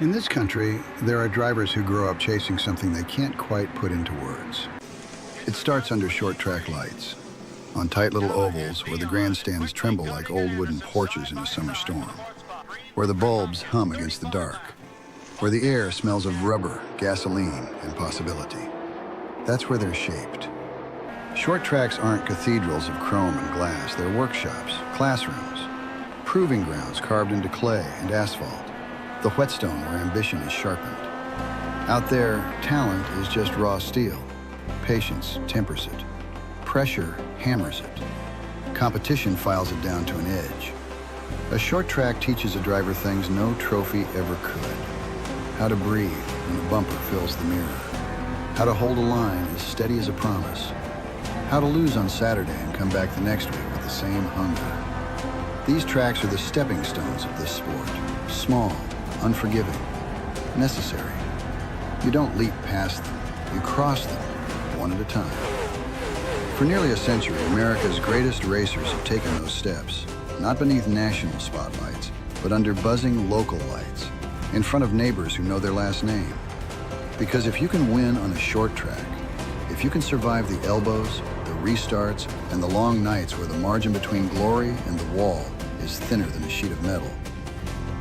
In this country, there are drivers who grow up chasing something they can't quite put into words. It starts under short track lights, on tight little ovals where the grandstands tremble like old wooden porches in a summer storm, where the bulbs hum against the dark, where the air smells of rubber, gasoline, and possibility. That's where they're shaped. Short tracks aren't cathedrals of chrome and glass. They're workshops, classrooms, proving grounds carved into clay and asphalt, the whetstone where ambition is sharpened. Out there, talent is just raw steel. Patience tempers it. Pressure hammers it. Competition files it down to an edge. A short track teaches a driver things no trophy ever could. How to breathe when a bumper fills the mirror. How to hold a line as steady as a promise. How to lose on Saturday and come back the next week with the same hunger. These tracks are the stepping stones of this sport. Small, unforgiving, necessary. You don't leap past them. You cross them, one at a time. For nearly a century, America's greatest racers have taken those steps, not beneath national spotlights, but under buzzing local lights, in front of neighbors who know their last name. Because if you can win on a short track, if you can survive the elbows, the restarts, and the long nights where the margin between glory and the wall is thinner than a sheet of metal,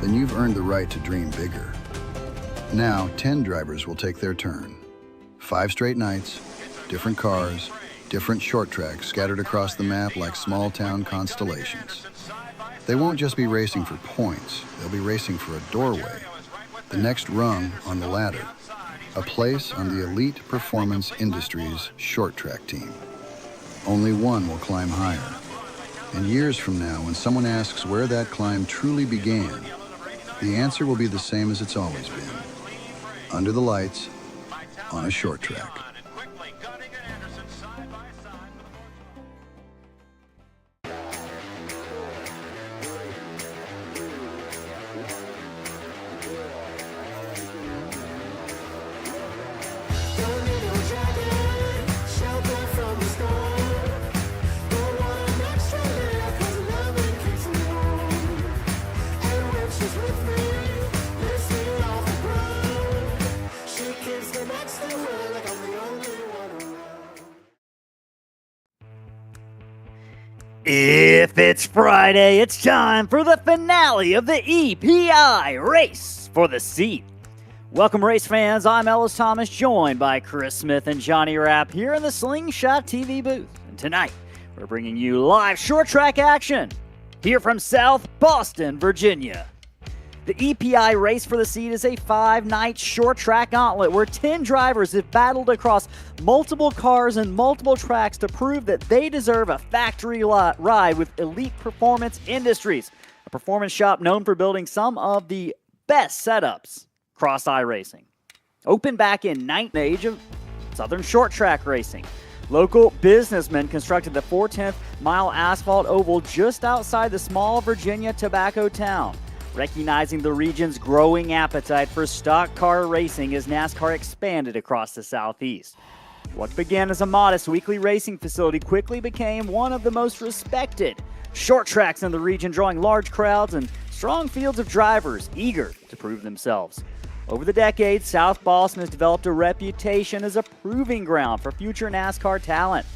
then you've earned the right to dream bigger. Now, 10 drivers will take their turn. 5 straight nights, different cars, different short tracks scattered across the map like small-town constellations. They won't just be racing for points, they'll be racing for a doorway, the next rung on the ladder, a place on the elite performance industry's short track team. Only one will climb higher. And years from now, when someone asks where that climb truly began, the answer will be the same as it's always been. Under the lights, on a short track. If it's Friday, it's time for the finale of the EPI Race for the Seat. Welcome, race fans. I'm Ellis Thomas, joined by Chris Smith and Johnny Rapp here in the Slingshot TV booth. And tonight, we're bringing you live short track action here from South Boston, Virginia. The EPI Race for the Seat is a 5-night short track gauntlet where 10 drivers have battled across multiple cars and multiple tracks to prove that they deserve a factory ride with Elite Performance Industries, a performance shop known for building some of the best setups across iRacing. Opened back in age of Southern short track racing, local businessmen constructed the 4/10 mile asphalt oval just outside the small Virginia tobacco town. Recognizing the region's growing appetite for stock car racing as NASCAR expanded across the Southeast. What began as a modest weekly racing facility quickly became one of the most respected short tracks in the region, drawing large crowds and strong fields of drivers eager to prove themselves. Over the decades, South Boston has developed a reputation as a proving ground for future NASCAR talent.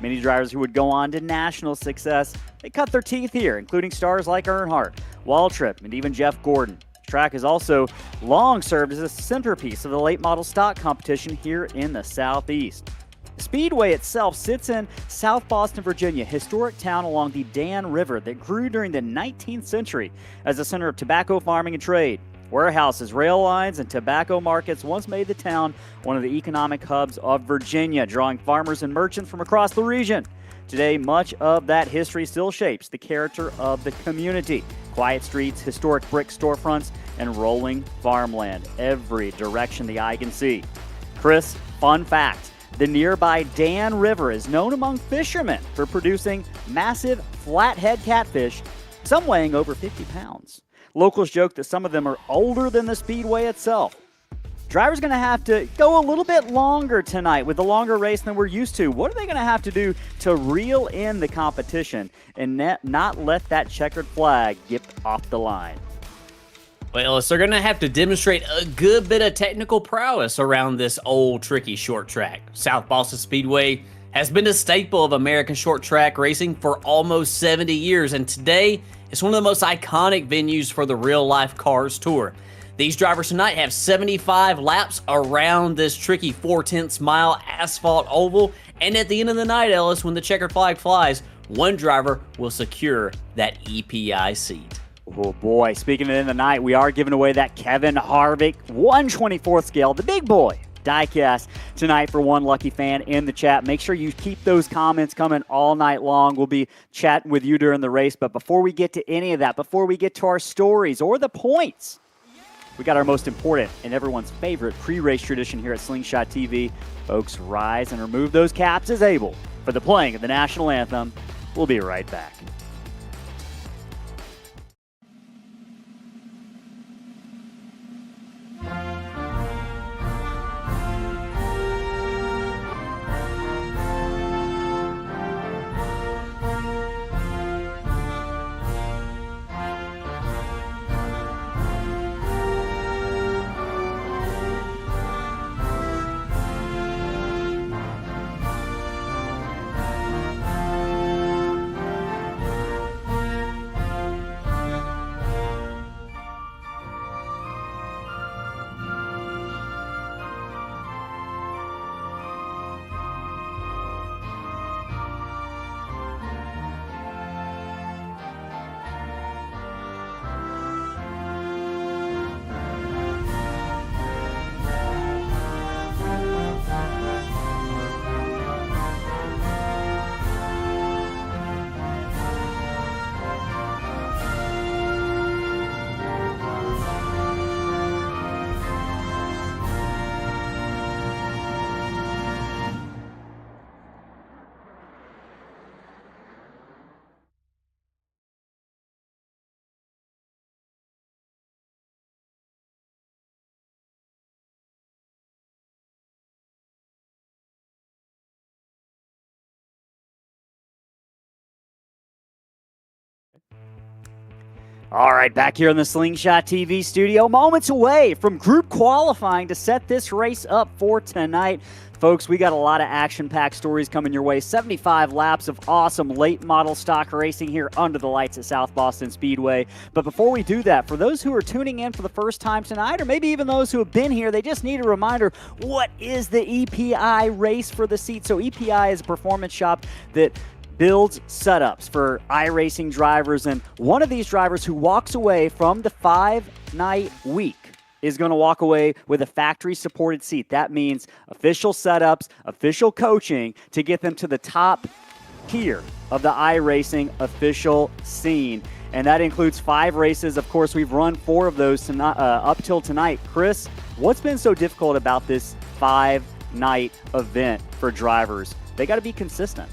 Many drivers who would go on to national success, they cut their teeth here, including stars like Earnhardt, Waltrip, and even Jeff Gordon. The track has also long served as a centerpiece of the late model stock competition here in the Southeast. Speedway itself sits in South Boston, Virginia, a historic town along the Dan River that grew during the 19th century as a center of tobacco farming and trade. Warehouses, rail lines, and tobacco markets once made the town one of the economic hubs of Virginia, drawing farmers and merchants from across the region. Today, much of that history still shapes the character of the community. Quiet streets, historic brick storefronts, and rolling farmland, every direction the eye can see. Chris, fun fact, the nearby Dan River is known among fishermen for producing massive flathead catfish, some weighing over 50 pounds. Locals joke that some of them are older than the Speedway itself. Drivers going to have to go a little bit longer tonight with a longer race than we're used to. What are they going to have to do to reel in the competition and not let that checkered flag get off the line? Well, so they're going to have to demonstrate a good bit of technical prowess around this old, tricky short track. South Boston Speedway has been a staple of American short track racing for almost 70 years, and today it's one of the most iconic venues for the real-life cars tour. These drivers tonight have 75 laps around this tricky 4/10 mile asphalt oval, and at the end of the night, Ellis, when the checkered flag flies, one driver will secure that EPI seat. Oh boy, speaking of the end of the night, we are giving away that Kevin Harvick 1/24th scale, the big boy diecast tonight for one lucky fan in the chat. Make sure you keep those comments coming all night long. We'll be chatting with you during the race, but before we get to any of that, before we get to our stories or the points, we got our most important and everyone's favorite pre-race tradition here at Slingshot TV. Folks, rise and remove those caps as able for the playing of the national anthem. We'll be right back. All right, back here in the Slingshot TV studio, moments away from group qualifying to set this race up for tonight. Folks, we got a lot of action-packed stories coming your way. 75 laps of awesome late model stock racing here under the lights at South Boston Speedway. But before we do that, for those who are tuning in for the first time tonight, or maybe even those who have been here, they just need a reminder, what is the EPI Race for the Seat? So EPI is a performance shop that builds setups for iRacing drivers, and one of these drivers who walks away from the 5-night week is going to walk away with a factory-supported seat. That means official setups, official coaching to get them to the top tier of the iRacing official scene. And that includes 5 races. Of course, we've run 4 of those tonight, up till tonight. Chris, what's been so difficult about this 5-night event for drivers? They got to be consistent.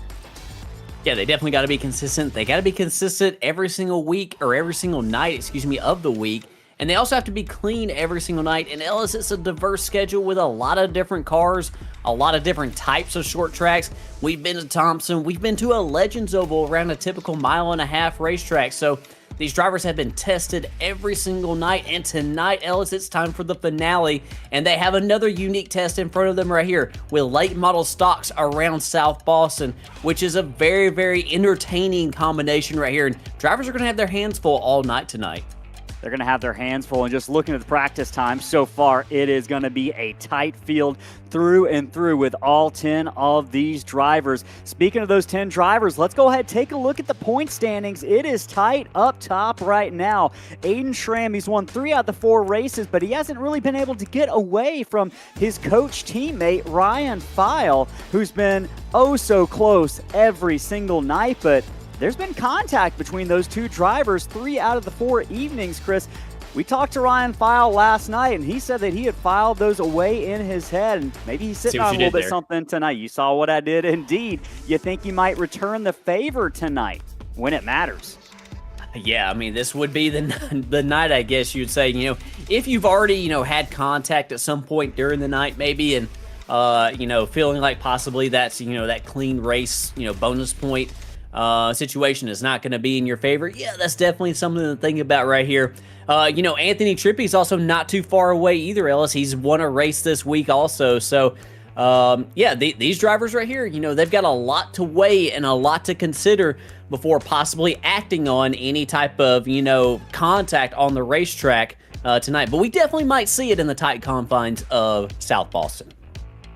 Yeah, they definitely got to be consistent. They got to be consistent every single week, or every single night, of the week. And they also have to be clean every single night. And Ellis, it's a diverse schedule with a lot of different cars, a lot of different types of short tracks. We've been to Thompson. We've been to a Legends Oval around a typical 1.5 mile racetrack. So these drivers have been tested every single night. And tonight, Ellis, it's time for the finale. And they have another unique test in front of them right here with late model stocks around South Boston, which is a very, very entertaining combination right here. And drivers are going to have their hands full all night tonight. They're going to have their hands full, and just looking at the practice time so far, it is going to be a tight field through and through with all 10 of these drivers. Speaking of those 10 drivers, let's go ahead and take a look at the point standings. It is tight up top right now. Aiden Schramm, he's won 3 out of the 4 races, but he hasn't really been able to get away from his coach teammate, Ryan File, who's been oh so close every single night, but there's been contact between those 2 drivers 3 out of the 4 evenings, Chris. We talked to Ryan File last night, and he said that he had filed those away in his head, and maybe he's sitting on a little bit something tonight. You saw what I did indeed. You think he might return the favor tonight when it matters? Yeah, I mean, this would be the night, I guess you'd say, if you've already, had contact at some point during the night maybe, and, feeling like possibly that's, that clean race, bonus point situation is not going to be in your favor, yeah, that's definitely something to think about right here. Anthony Trippy's also not too far away either, Ellis. He's won a race this week also. So, these drivers right here, they've got a lot to weigh and a lot to consider before possibly acting on any type of, contact on the racetrack tonight. But we definitely might see it in the tight confines of South Boston.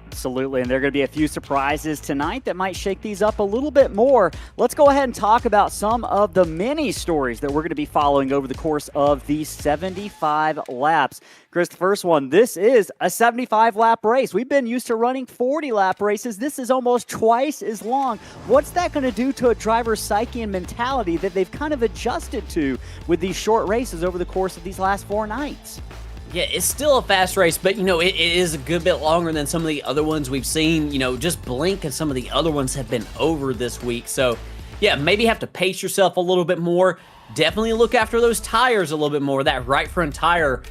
Absolutely, and there are going to be a few surprises tonight that might shake these up a little bit more. Let's go ahead and talk about some of the many stories that we're going to be following over the course of these 75 laps. Chris, the first one, this is a 75-lap race. We've been used to running 40-lap races. This is almost twice as long. What's that going to do to a driver's psyche and mentality that they've kind of adjusted to with these short races over the course of these last 4 nights? Yeah, it's still a fast race, but, it is a good bit longer than some of the other ones we've seen. Just blink and some of the other ones have been over this week. So, yeah, maybe have to pace yourself a little bit more. Definitely look after those tires a little bit more. That right front tire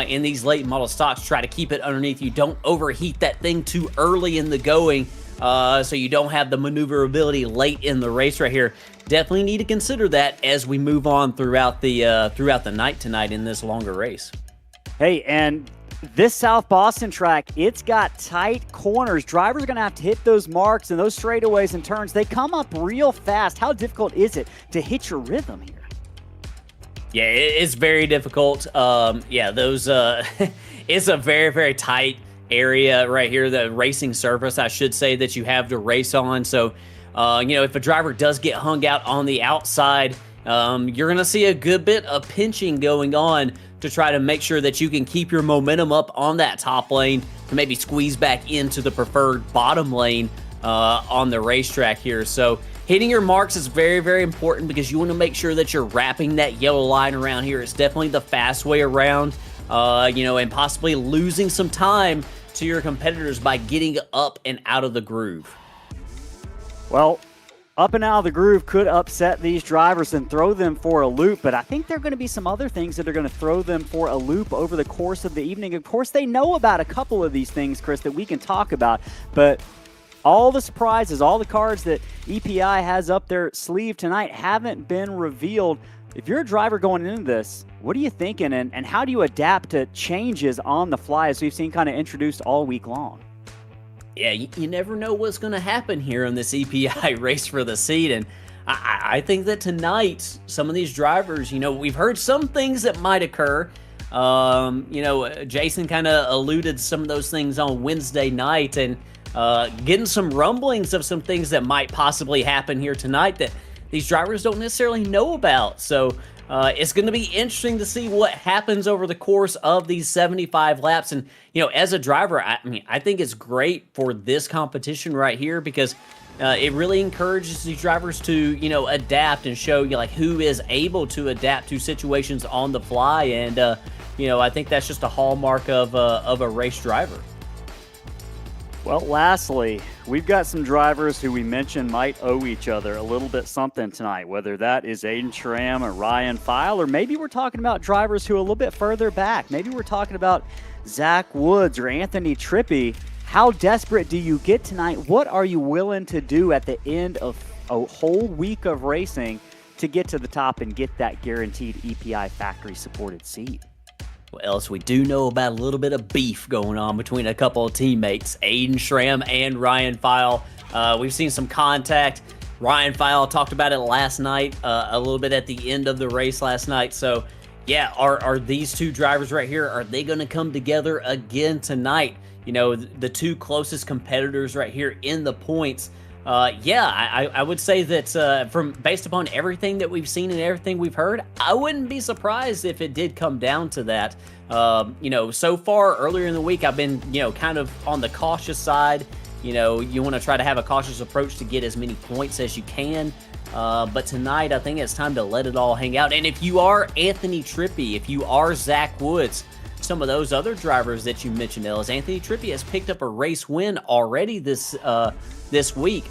in these late model stocks, try to keep it underneath you. Don't overheat that thing too early in the going so you don't have the maneuverability late in the race right here. Definitely need to consider that as we move on throughout the night tonight in this longer race. Hey, and this South Boston track, it's got tight corners. Drivers are going to have to hit those marks and those straightaways and turns. They come up real fast. How difficult is it to hit your rhythm here? Yeah, it's very difficult. It's a very, very tight area right here, the racing surface, I should say, that you have to race on. So, if a driver does get hung out on the outside, you're going to see a good bit of pinching going on to try to make sure that you can keep your momentum up on that top lane to maybe squeeze back into the preferred bottom lane on the racetrack here. So hitting your marks is very, very important because you want to make sure that you're wrapping that yellow line around here. It's definitely the fast way around, and possibly losing some time to your competitors by getting up and out of the groove. Well, up and out of the groove could upset these drivers and throw them for a loop, but I think there are going to be some other things that are going to throw them for a loop over the course of the evening. Of course, they know about a couple of these things, Chris, that we can talk about, but all the surprises, all the cards that EPI has up their sleeve tonight haven't been revealed. If you're a driver going into this, what are you thinking, and how do you adapt to changes on the fly as we've seen kind of introduced all week long? Yeah, you never know what's going to happen here in this EPI race for the seat, and I think that tonight, some of these drivers, we've heard some things that might occur. Jason kind of alluded to some of those things on Wednesday night, and getting some rumblings of some things that might possibly happen here tonight that these drivers don't necessarily know about. So it's going to be interesting to see what happens over the course of these 75 laps. And, as a driver, I think it's great for this competition right here because it really encourages these drivers to, adapt and show who is able to adapt to situations on the fly. And, I think that's just a hallmark of a race driver. Well, lastly, we've got some drivers who we mentioned might owe each other a little bit something tonight, whether that is Aiden Schramm or Ryan File, or maybe we're talking about drivers who are a little bit further back. Maybe we're talking about Zach Woods or Anthony Trippy. How desperate do you get tonight? What are you willing to do at the end of a whole week of racing to get to the top and get that guaranteed EPI factory-supported seat? Well, Ellis, we do know about a little bit of beef going on between a couple of teammates, Aiden Schramm and Ryan File. We've seen some contact. Ryan File talked about it last night, a little bit at the end of the race last night. So, yeah, are these two drivers right here, are they going to come together again tonight? The two closest competitors right here in the points. I would say that based upon everything that we've seen and everything we've heard, I wouldn't be surprised if it did come down to that. So far earlier in the week, I've been, kind of on the cautious side. You want to try to have a cautious approach to get as many points as you can. But tonight, I think it's time to let it all hang out. And if you are Anthony Trippy, if you are Zach Woods, some of those other drivers that you mentioned, Ellis, Anthony Trippy has picked up a race win already this week.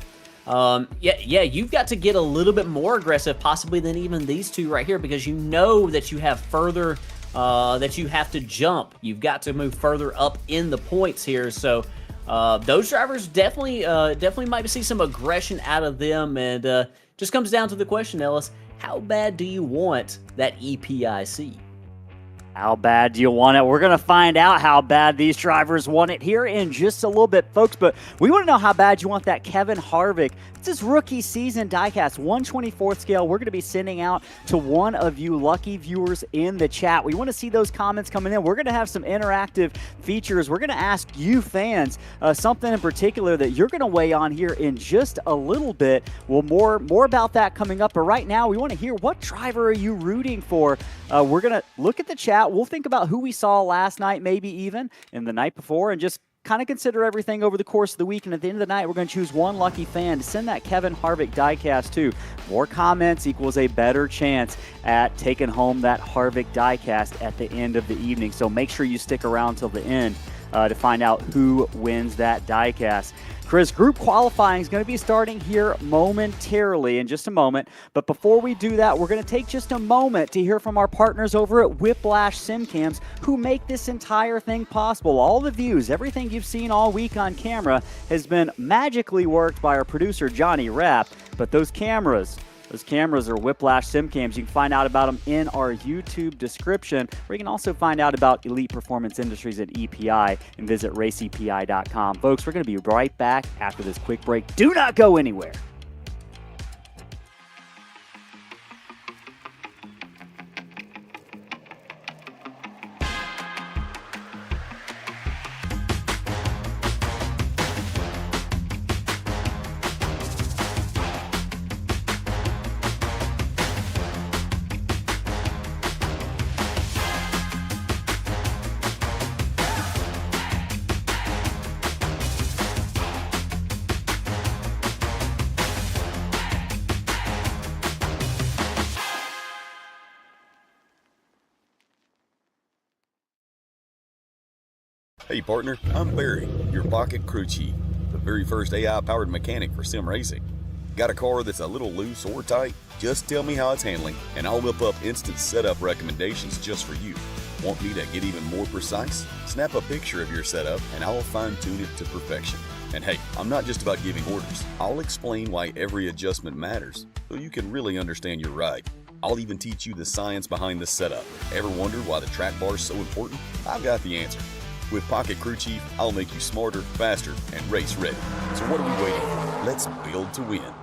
You've got to get a little bit more aggressive possibly than even these two right here because you know that you have further, that you have to jump. You've got to move further up in the points here. So those drivers definitely might see some aggression out of them and Just comes down to the question, Ellis, how bad do you want that EPI seat? How bad do you want it? We're going to find out how bad these drivers want it here in just a little bit, folks. But we want to know how bad you want that Kevin Harvick. It's his rookie season diecast, 1/24 scale. We're going to be sending out to one of you lucky viewers in the chat. We want to see those comments coming in. We're going to have some interactive features. We're going to ask you fans something in particular that you're going to weigh on here in just a little bit. Well, more about that coming up. But right now, we want to hear, what driver are you rooting for? We're going to look at the chat. We'll think about who we saw last night, maybe even, and the night before, and just kind of consider everything over the course of the week. And at the end of the night, we're going to choose one lucky fan to send that Kevin Harvick diecast to. More comments equals a better chance at taking home that Harvick diecast at the end of the evening. So make sure you stick around till the end to find out who wins that diecast. Chris, group qualifying is going to be starting here momentarily in just a moment. But before we do that, we're going to take just a moment to hear from our partners over at Whiplash SimCams, who make this entire thing possible. All the views, everything you've seen all week on camera has been magically worked by our producer, Johnny Rapp. But those cameras are Whiplash SimCams. You can find out about them in our YouTube description, where you can also find out about Elite Performance Industries at EPI and visit raceepi.com. Folks, we're going to be right back after this quick break. Do not go anywhere. Hey partner, I'm Barry, your pocket crew chief, the very first AI-powered mechanic for sim racing. Got a car that's a little loose or tight? Just tell me how it's handling, and I'll whip up instant setup recommendations just for you. Want me to get even more precise? Snap a picture of your setup, and I'll fine-tune it to perfection. And hey, I'm not just about giving orders. I'll explain why every adjustment matters, so you can really understand your ride. I'll even teach you the science behind the setup. Ever wonder why the track bar is so important? I've got the answer. With Pocket Crew Chief, I'll make you smarter, faster, and race ready. So what are we waiting for? Let's build to win.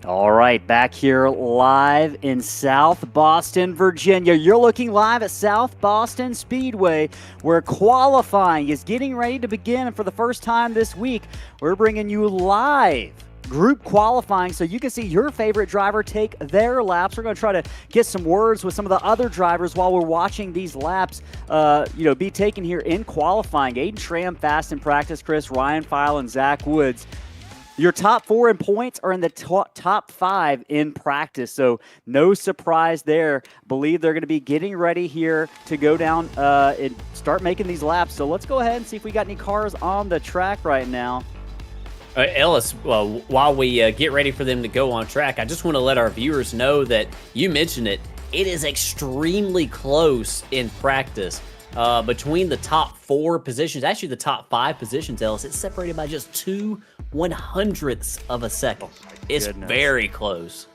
All right, back here live in South Boston, Virginia. You're looking live at South Boston Speedway, where qualifying is getting ready to begin. And for the first time this week, we're bringing you live group qualifying so you can see your favorite driver take their laps. We're going to try to get some words with some of the other drivers while we're watching these laps be taken here in qualifying. Aiden Schramm fast in practice, Chris, Ryan File, and Zach Woods. Your top 4 in points are in the top 5 in practice, so no surprise there. Believe they're going to be getting ready here to go down and start making these laps. So let's go ahead and see if we got any cars on the track right now. Ellis, while we get ready for them to go on track, I just want to let our viewers know that you mentioned it. It is extremely close in practice. Between the top 4 positions, actually the top 5 positions, Ellis, it's separated by just 2/100ths of a second. It's very close.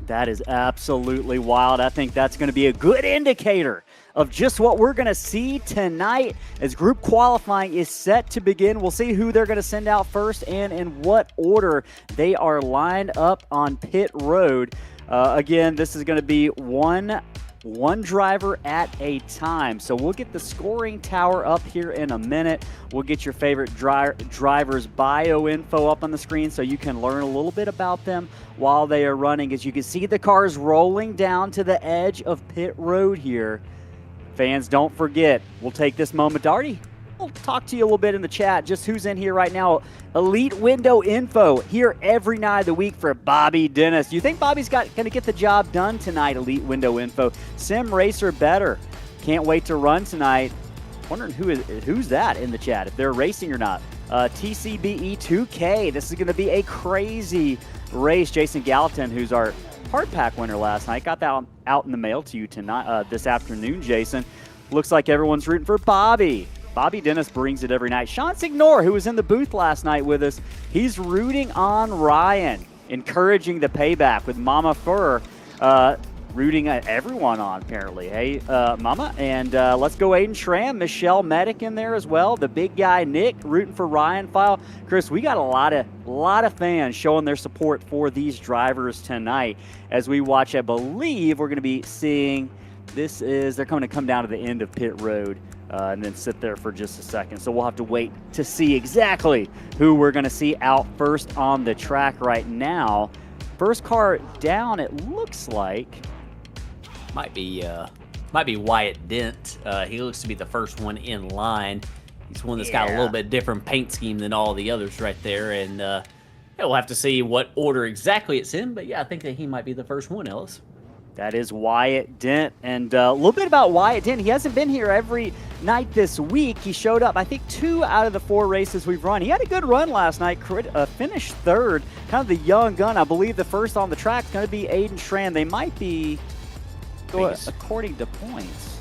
That is absolutely wild. I think that's going to be a good indicator of just what we're going to see tonight as group qualifying is set to begin. We'll see who they're going to send out first and in what order they are lined up on pit road. Again, this is going to be one driver at a time. So we'll get the scoring tower up here in a minute. We'll get your favorite driver's bio info up on the screen so you can learn a little bit about them while they are running. As you can see the cars rolling down to the edge of pit road here. Fans, don't forget, we'll take this moment to already we'll talk to you a little bit in the chat, just who's in here right now. Elite Window Info here every night of the week for Bobby Dennis. Do you think Bobby's going to get the job done tonight, Elite Window Info? Sim Racer Better. Can't wait to run tonight. Wondering who's that in the chat, if they're racing or not. TCBE 2K. This is going to be a crazy race. Jason Gallatin, who's our hard pack winner last night, got that out in the mail to you tonight, this afternoon, Jason. Looks like everyone's rooting for Bobby. Bobby Dennis brings it every night. Sean Signor, who was in the booth last night with us, he's rooting on Ryan, encouraging the payback with Mama Fur, rooting everyone on, apparently. Hey, Mama. And let's go Aiden Schramm, Michelle Medic in there as well. The big guy, Nick, rooting for Ryan File. Chris, we got a lot of fans showing their support for these drivers tonight as we watch. I believe we're going to be seeing, they're going to come down to the end of pit road. And then sit there for just a second. So we'll have to wait to see exactly who we're going to see out first on the track right now. First car down, it looks like. Might be Wyatt Dent. He looks to be the first one in line. He's one that's got a little bit different paint scheme than all the others right there. And we'll have to see what order exactly it's in. But yeah, I think that he might be the first one, Ellis. That is Wyatt Dent. And a little bit about Wyatt Dent. He hasn't been here every night this week. He showed up, I think, 2 out of the 4 races we've run. He had a good run last night, finished 3rd, kind of the young gun. I believe the first on the track is going to be Aiden Schramm. They might be, according to points.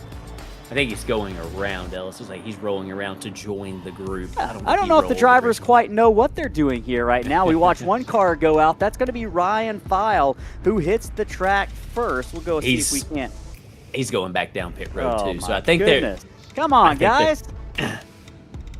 I think he's going around, Ellis. It's like he's rolling around to join the group. I don't know if the drivers quite know what they're doing here right now. We watch one car go out. That's going to be Ryan File, who hits the track first. We'll go see if we can. He's going back down pit road, too. So I think come on, guys. I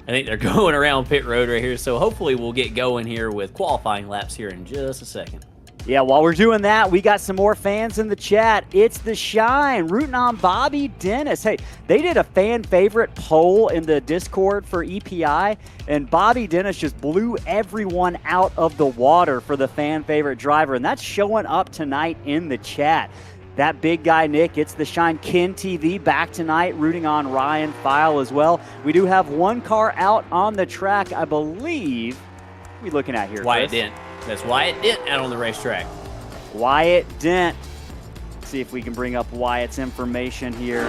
think they're going around pit road right here. So hopefully we'll get going here with qualifying laps here in just a second. Yeah, while we're doing that, we got some more fans in the chat. It's the Shine, rooting on Bobby Dennis. Hey, they did a fan favorite poll in the Discord for EPI, and Bobby Dennis just blew everyone out of the water for the fan favorite driver, and that's showing up tonight in the chat. That big guy, Nick, it's the Shine. Ken TV back tonight, rooting on Ryan File as well. We do have one car out on the track, I believe. What are we looking at here, Wyatt Chris? Dent. That's Wyatt Dent out on the racetrack. Wyatt Dent. Let's see if we can bring up Wyatt's information here.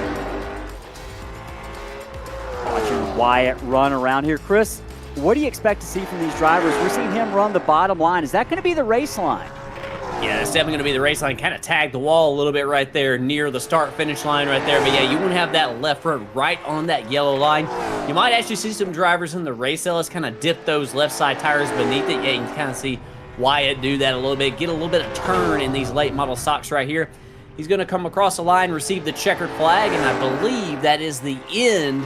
Watching Wyatt run around here. Chris, what do you expect to see from these drivers? We're seeing him run the bottom line. Is that going to be the race line? Yeah, it's definitely going to be the race line. Kind of tag the wall a little bit right there near the start-finish line right there. But yeah, you won't have that left front right on that yellow line. You might actually see some drivers in the race, Ellis, kind of dip those left side tires beneath it. Yeah, you can kind of see Wyatt do that a little bit, get a little bit of turn in these late model stocks right here. He's going to come across the line, receive the checkered flag, and I believe that is the end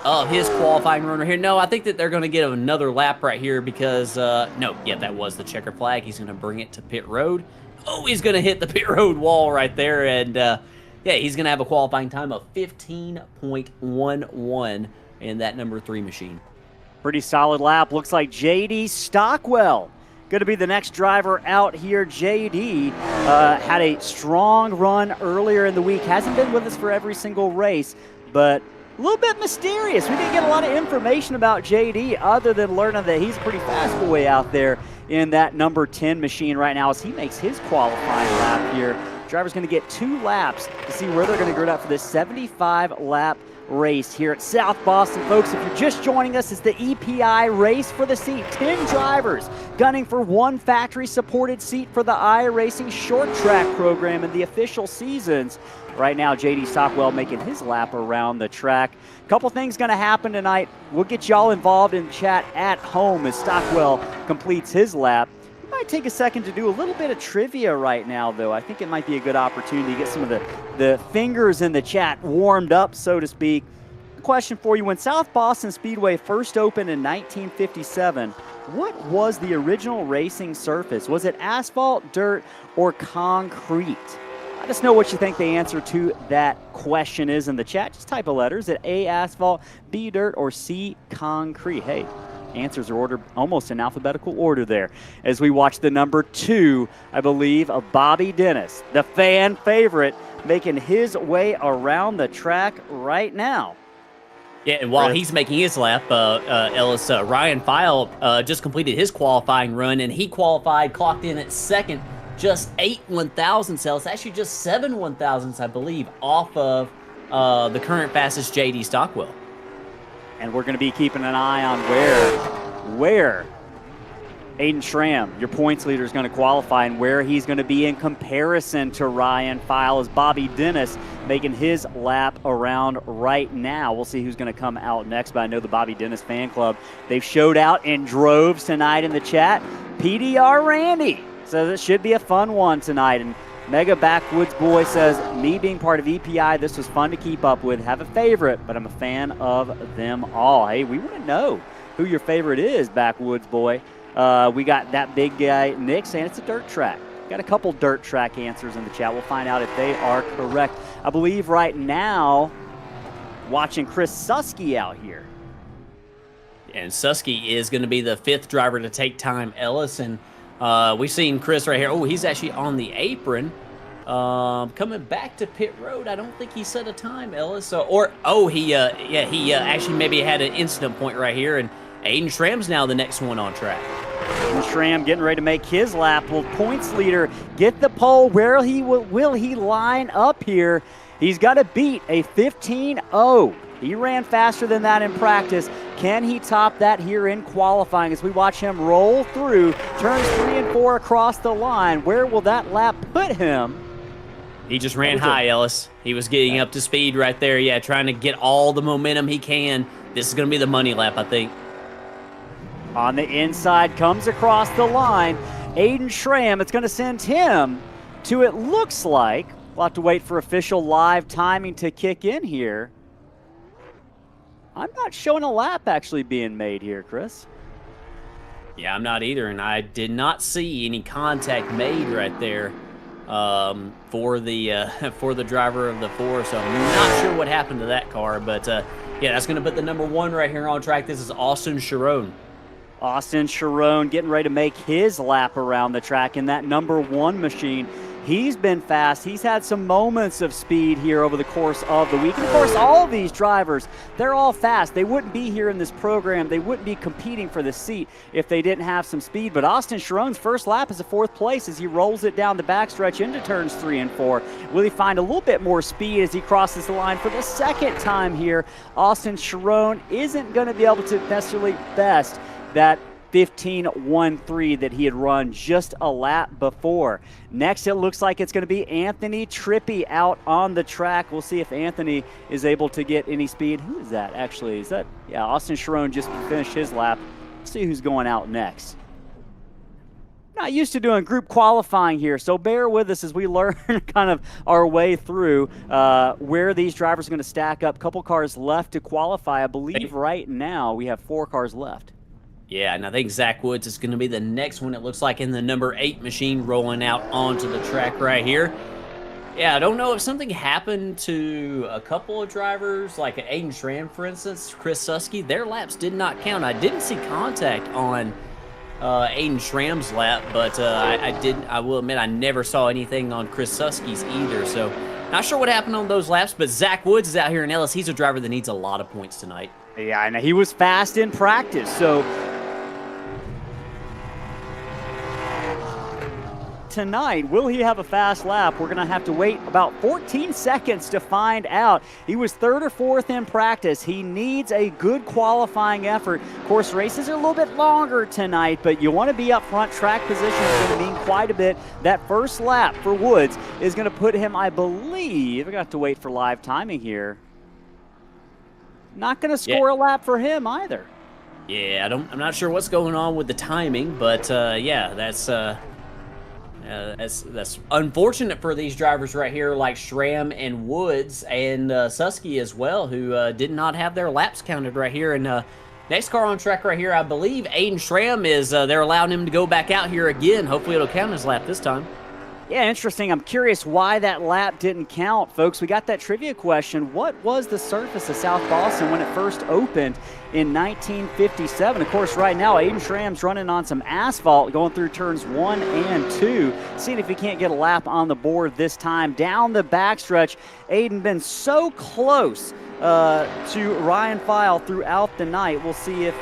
of his qualifying run right here. No, I think that they're going to get another lap right here because, no, yeah, that was the checkered flag. He's going to bring it to pit road. Oh, he's going to hit the pit road wall right there, and yeah, he's going to have a qualifying time of 15.11 in that number 3 machine. Pretty solid lap. Looks like JD Stockwell going to be the next driver out here. JD had a strong run earlier in the week. Hasn't been with us for every single race, but a little bit mysterious. We didn't get a lot of information about JD other than learning that he's a pretty fast boy out there in that number 10 machine right now as he makes his qualifying lap here. Driver's going to get 2 laps to see where they're going to grid up for this 75-lap race here at South Boston. Folks, if you're just joining us, it's the EPI Race for the Seat. 10 drivers gunning for 1 factory-supported seat for the iRacing short track program in the official seasons. Right now, JD Stockwell making his lap around the track. A couple things going to happen tonight. We'll get y'all involved in chat at home as Stockwell completes his lap. We might take a second to do a little bit of trivia right now, though. I think it might be a good opportunity to get some of the fingers in the chat warmed up, so to speak. Question for you. When South Boston Speedway first opened in 1957, what was the original racing surface? Was it asphalt, dirt, or concrete? Let us know what you think the answer to that question is in the chat. Just type of letters at A, asphalt, B, dirt, or C, concrete. Hey, answers are ordered almost in alphabetical order there. As we watch the number 2, I believe, of Bobby Dennis, the fan favorite, making his way around the track right now. Yeah, and while he's making his lap, Ellis, Ryan File just completed his qualifying run, and he clocked in at second, just 8 1,000ths. Ellis, actually just 7 1,000ths, I believe, off of the current fastest JD Stockwell. And we're going to be keeping an eye on where Aiden Schramm, your points leader, is going to qualify and where he's going to be in comparison to Ryan File as Bobby Dennis making his lap around right now. We'll see who's going to come out next, but I know the Bobby Dennis fan club, they've showed out in droves tonight in the chat. PDR Randy says it should be a fun one tonight. And Mega Backwoods Boy says, me being part of EPI, this was fun to keep up with. Have a favorite, but I'm a fan of them all. Hey, we want to know who your favorite is, Backwoods Boy. We got that big guy, Nick, saying it's a dirt track. Got a couple dirt track answers in the chat. We'll find out if they are correct. I believe right now, watching Chris Susky out here. And Susky is going to be the 5th driver to take time, Ellis. And we've seen Chris right here. Oh, he's actually on the apron. Coming back to pit road. I don't think he set a time, Ellis. He actually maybe had an incident point right here. And Aiden Schramm's now the next one on track. Aiden Schramm getting ready to make his lap. Will points leader get the pole? Where will he line up here? He's got to beat a 15.0. He ran faster than that in practice. Can he top that here in qualifying as we watch him roll through turns 3 and 4 across the line? Where will that lap put him? He just ran high, Ellis. He was getting up to speed right there. Yeah, trying to get all the momentum he can. This is going to be the money lap, I think. On the inside, comes across the line. Aiden Schramm, it's going to send him to, it looks like, we'll have to wait for official live timing to kick in here. I'm not showing a lap actually being made here, Chris. Yeah, I'm not either, and I did not see any contact made right there for the driver of the 4, so I'm not sure what happened to that car, but yeah, that's going to put the number 1 right here on track. This is Austin Sharon. Austin Sharon getting ready to make his lap around the track in that number 1 machine. He's been fast. He's had some moments of speed here over the course of the week. And of course, all of these drivers, they're all fast. They wouldn't be here in this program. They wouldn't be competing for the seat if they didn't have some speed. But Austin Sharon's first lap is a 4th place as he rolls it down the backstretch into turns 3 and 4. Will he find a little bit more speed as he crosses the line for the 2nd time here? Austin Sharon isn't going to be able to necessarily best that 15.13 that he had run just a lap before. Next, it looks like it's going to be Anthony Trippi out on the track. We'll see if Anthony is able to get any speed. Who is that, actually? Is that, yeah, Austin Sharon just finished his lap. Let's see who's going out next. Not used to doing group qualifying here, so bear with us as we learn kind of our way through where these drivers are going to stack up. Couple cars left to qualify. I believe right now we have 4 cars left. Yeah, and I think Zach Woods is going to be the next one, it looks like, in the number 8 machine rolling out onto the track right here. Yeah, I don't know if something happened to a couple of drivers, like Aiden Schramm, for instance, Chris Susky. Their laps did not count. I didn't see contact on Aiden Schramm's lap, but I will admit I never saw anything on Chris Susky's either. So not sure what happened on those laps, but Zach Woods is out here in Ellis. He's a driver that needs a lot of points tonight. Yeah, I know he was fast in practice, so tonight, will he have a fast lap? We're going to have to wait about 14 seconds to find out. He was 3rd or 4th in practice. He needs a good qualifying effort. Of course, races are a little bit longer tonight, but you want to be up front. Track position is going to mean quite a bit. That first lap for Woods is going to put him, I believe, I got to wait for live timing here. Not going to score a lap for him either. Yeah, I'm not sure what's going on with the timing, but yeah, that's unfortunate for these drivers right here, like Schramm and Woods and Susky as well, who did not have their laps counted right here. And next car on track right here, I believe Aiden Schramm is, they're allowing him to go back out here again. Hopefully it'll count his lap this time. Yeah, interesting. I'm curious why that lap didn't count, folks. We got that trivia question. What was the surface of South Boston when it first opened in 1957? Of course, right now, Aiden Schramm's running on some asphalt going through turns 1 and 2. Seeing if he can't get a lap on the board this time. Down the backstretch, Aiden been so close to Ryan File throughout the night. We'll see if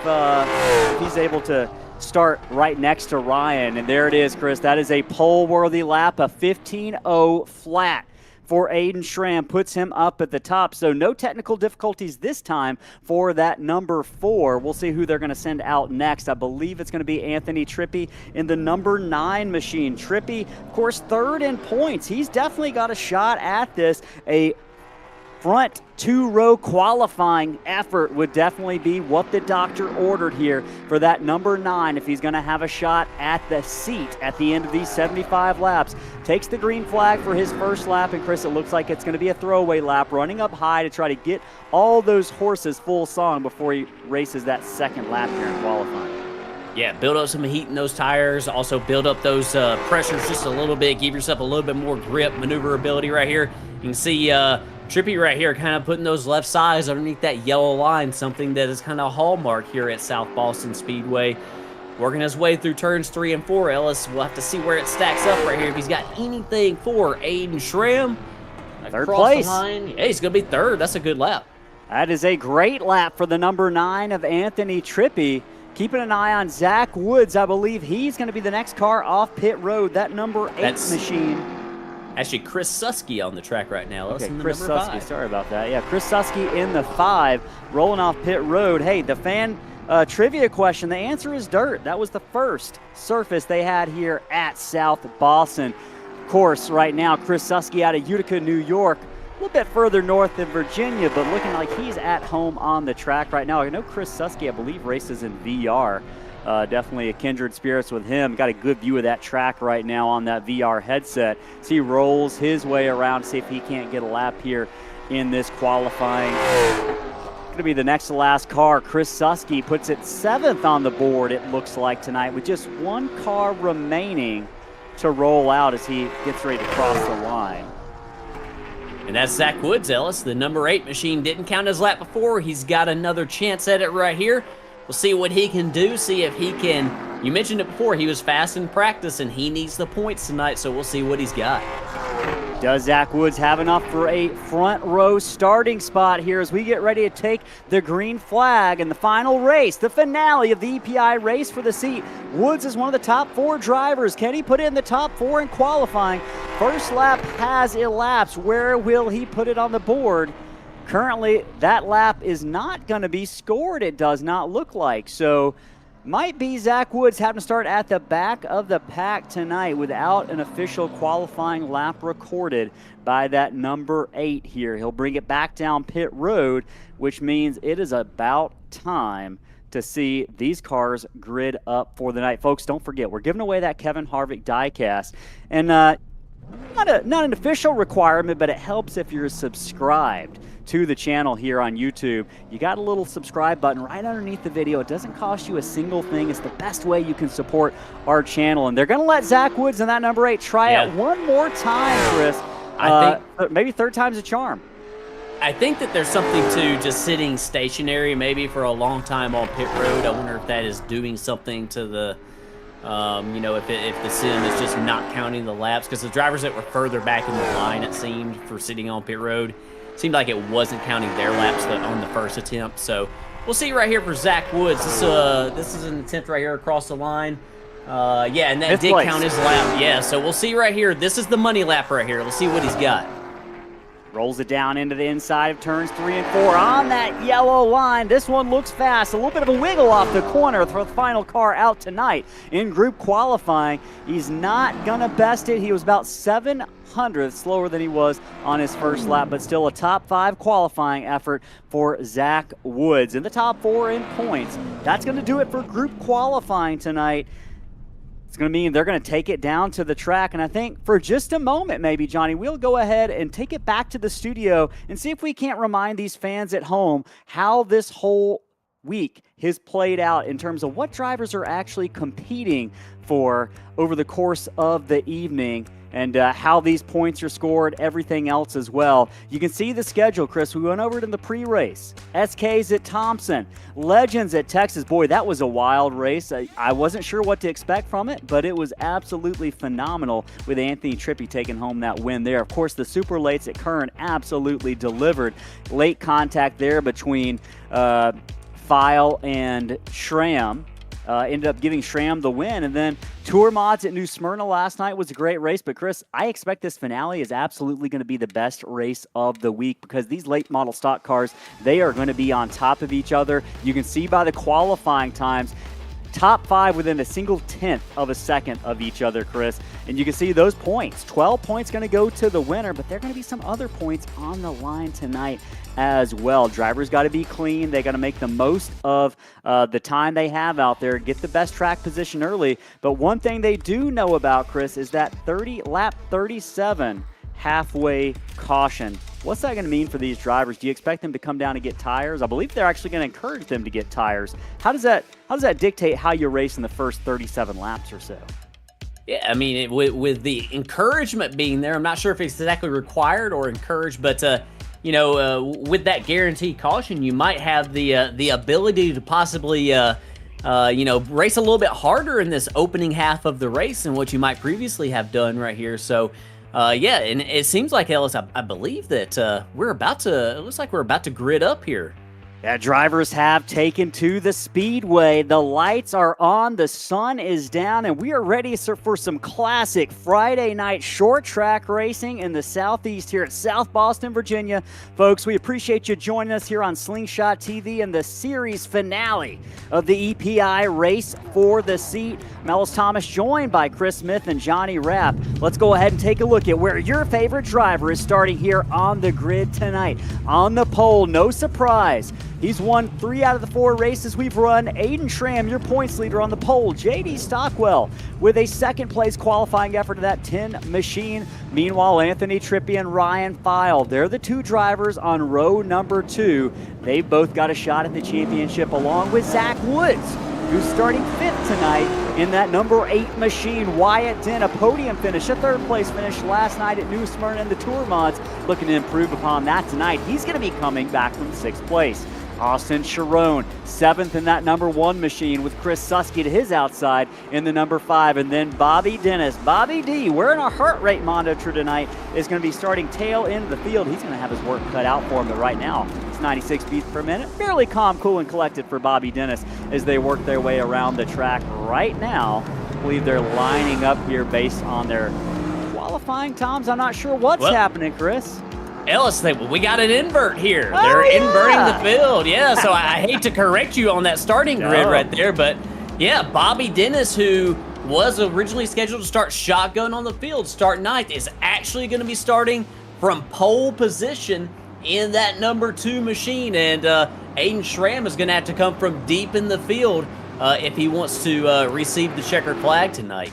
he's able to start right next to Ryan. And there it is, Chris. That is a pole-worthy lap, a 15.0 flat for Aiden Schramm, puts him up at the top. So no technical difficulties this time for that number 4. We'll see who they're going to send out next. I believe it's going to be Anthony Trippi in the number 9 machine. Trippi, of course, third in points. He's definitely got a shot at this. A front 2-row qualifying effort would definitely be what the doctor ordered here for that number 9 if he's going to have a shot at the seat at the end of these 75 laps. Takes the green flag for his first lap, and Chris, it looks like it's going to be a throwaway lap, running up high to try to get all those horses full song before he races that second lap here in qualifying. Yeah, build up some heat in those tires. Also build up those pressures just a little bit. Give yourself a little bit more grip, maneuverability right here. You can see Trippy right here kind of putting those left sides underneath that yellow line, something that is kind of a hallmark here at South Boston Speedway. Working his way through turns 3 and 4, Ellis. We'll have to see where it stacks up right here. If he's got anything for Aiden Schramm. Third place. Yeah, he's going to be third. That's a good lap. That is a great lap for the number 9 of Anthony Trippi. Keeping an eye on Zach Woods. I believe he's going to be the next car off pit road. That number 8 machine. Actually, Chris Susky on the track right now. Okay, Chris Susky. Sorry about that. Yeah, Chris Susky in the 5, rolling off pit road. Hey, the fan trivia question, the answer is dirt. That was the first surface they had here at South Boston. Of course, right now, Chris Susky out of Utica, New York. A little bit further north than Virginia, but looking like he's at home on the track right now. I know Chris Susky, I believe, races in VR. Definitely a kindred spirits with him. Got a good view of that track right now on that VR headset. So he rolls his way around to see if he can't get a lap here in this qualifying. Going to be the next to last car. Chris Susky puts it 7th on the board, it looks like, tonight, with just one car remaining to roll out as he gets ready to cross the line. And that's Zach Woods, Ellis. The number 8 machine didn't count his lap before. He's got another chance at it right here. We'll see what he can do, see if he can. You mentioned it before, he was fast in practice, and he needs the points tonight, so we'll see what he's got. Does Zach Woods have enough for a front row starting spot here as we get ready to take the green flag in the final race, the finale of the EPI race for the seat? Woods is one of the top 4 drivers. Can he put it in the top 4 in qualifying? First lap has elapsed. Where will he put it on the board? Currently, that lap is not going to be scored, it does not look like. So, might be Zach Woods having to start at the back of the pack tonight without an official qualifying lap recorded by that number 8 here. He'll bring it back down pit road, which means it is about time to see these cars grid up for the night. Folks, don't forget, we're giving away that Kevin Harvick diecast. And not an official requirement, but it helps if you're subscribed to the channel here on YouTube. You got a little subscribe button right underneath the video. It doesn't cost you a single thing. It's the best way you can support our channel. And they're going to let Zach Woods in that number 8 try it one more time, Chris. I think maybe third time's a charm. I think that there's something to just sitting stationary maybe for a long time on pit road. I wonder if that is doing something to the you know, if the sim is just not counting the laps, because the drivers that were further back in the line, it seemed, for sitting on pit road, seemed like it wasn't counting their laps on the first attempt. So we'll see right here for Zach Woods. This is an attempt right here across the line. Yeah, and that did count his lap. Yeah, so we'll see right here. This is the money lap right here. Let's see what he's got. Rolls it down into the inside of turns 3 and 4 on that yellow line. This one looks fast. A little bit of a wiggle off the corner for the final car out tonight in group qualifying. He's not going to best it. He was about 700th slower than he was on his first lap, but still a top 5 qualifying effort for Zach Woods. In the top 4 in points. That's going to do it for group qualifying tonight. It's going to mean they're going to take it down to the track. And I think for just a moment, maybe, Johnny, we'll go ahead and take it back to the studio and see if we can't remind these fans at home how this whole week has played out in terms of what drivers are actually competing for over the course of the evening. and how these points are scored, everything else as well. You can see the schedule, Chris. We went over it in the pre-race. SK's at Thompson, Legends at Texas. Boy, that was a wild race. I wasn't sure what to expect from it, but it was absolutely phenomenal with Anthony Trippi taking home that win there. Of course, the super lates at Kern absolutely delivered. Late contact there between File and Schramm. Ended up giving Schramm the win. And then Tour Mods at New Smyrna last night was a great race. But, Chris, I expect this finale is absolutely going to be the best race of the week because these late model stock cars, they are going to be on top of each other. You can see by the qualifying times, top 5 within a single tenth of a second of each other, Chris. And you can see those points. 12 points going to go to the winner, but there are going to be some other points on the line tonight as well. Drivers got to be clean. They got to make the most of the time they have out there, get the best track position early. But one thing they do know about, Chris, is that lap 37 halfway caution. What's that going to mean for these drivers? Do you expect them to come down and get tires? I believe they're actually going to encourage them to get tires. How does that dictate how you race in the first 37 laps or so? Yeah, I mean, with the encouragement being there, I'm not sure if it's exactly required or encouraged, but with that guaranteed caution, you might have the ability to possibly race a little bit harder in this opening half of the race than what you might previously have done right here. So, and it seems like, Ellis, I believe that it looks like we're about to grid up here. Yeah, drivers have taken to the Speedway. The lights are on, the sun is down, and we are ready for some classic Friday night short track racing in the Southeast here at South Boston, Virginia. Folks, we appreciate you joining us here on Slingshot TV and the series finale of the EPI Race for the Seat. Ellis Thomas joined by Chris Smith and Johnny Rapp. Let's go ahead and take a look at where your favorite driver is starting here on the grid tonight. On the pole, no surprise. He's won 3 out of the 4 races we've run. Aiden Schramm, your points leader on the pole. J.D. Stockwell with a second-place qualifying effort of that 10 machine. Meanwhile, Anthony Trippi and Ryan File, they're the 2 drivers on row number 2. They've both got a shot at the championship along with Zach Woods, who's starting 5th tonight in that number 8 machine. Wyatt Dent, a podium finish, a 3rd-place finish last night at New Smyrna in the Tour Mods, looking to improve upon that tonight. He's going to be coming back from 6th place. Austin Sharon, 7th in that number 1 machine with Chris Susky to his outside in the number 5. And then Bobby Dennis. Bobby D, wearing a heart rate monitor tonight, is going to be starting tail end of the field. He's going to have his work cut out for him, but right now it's 96 beats per minute. Fairly calm, cool, and collected for Bobby Dennis as they work their way around the track right now. I believe they're lining up here based on their qualifying times. I'm not sure what's happening, Chris. Ellis, we got an invert here. They're inverting the field. Yeah, so I hate to correct you on that starting grid right there, but yeah, Bobby Dennis, who was originally scheduled to start shotgun on the field, start 9th, is actually going to be starting from pole position in that number 2 machine, and Aiden Schramm is going to have to come from deep in the field if he wants to receive the checkered flag tonight.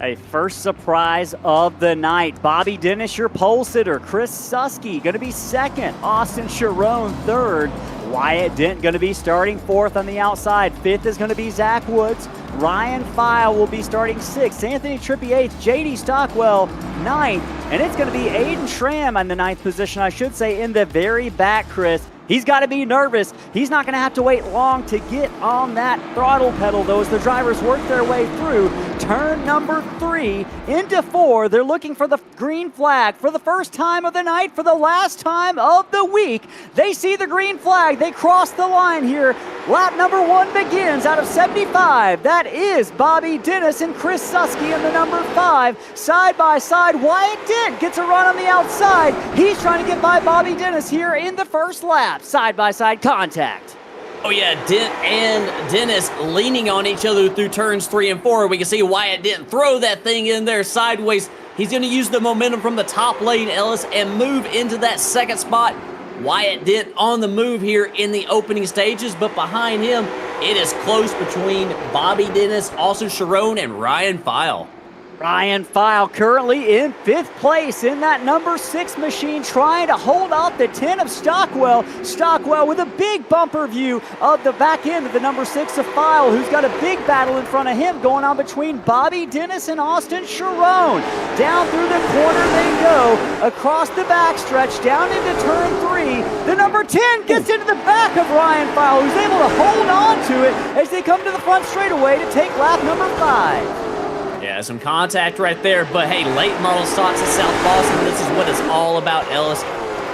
A first surprise of the night. Bobby Dennis, your pole sitter. Chris Susky going to be 2nd. Austin Sharon 3rd. Wyatt Dent going to be starting 4th on the outside. 5th is going to be Zach Woods. Ryan File will be starting 6th. Anthony Trippi 8th. J.D. Stockwell 9th. And it's going to be Aiden Schramm in the 9th position, I should say, in the very back, Chris. He's got to be nervous. He's not going to have to wait long to get on that throttle pedal, though, as the drivers work their way through turn number 3 into 4. They're looking for the green flag for the first time of the night, for the last time of the week. They see the green flag. They cross the line here. Lap number 1 begins out of 75. That is Bobby Dennis and Chris Susky in the number 5. Side by side, Wyatt Dent gets a run on the outside. He's trying to get by Bobby Dennis here in the first lap. Side-by-side contact. Oh, yeah, Dent and Dennis leaning on each other through turns 3 and 4. We can see Wyatt Dent throw that thing in there sideways. He's going to use the momentum from the top lane, Ellis, and move into that 2nd spot. Wyatt Dent on the move here in the opening stages, but behind him, it is close between Bobby Dennis, Austin Sharon, and Ryan File. Ryan File currently in 5th place in that number 6 machine, trying to hold off the 10 of Stockwell. Stockwell with a big bumper view of the back end of the number 6 of File, who's got a big battle in front of him going on between Bobby Dennis and Austin Sharon. Down through the corner they go, across the backstretch, down into turn 3. The number 10 gets into the back of Ryan File, who's able to hold on to it as they come to the front straightaway to take lap number 5. Yeah, some contact right there, but hey, late model stocks at South Boston, this is what it's all about, Ellis.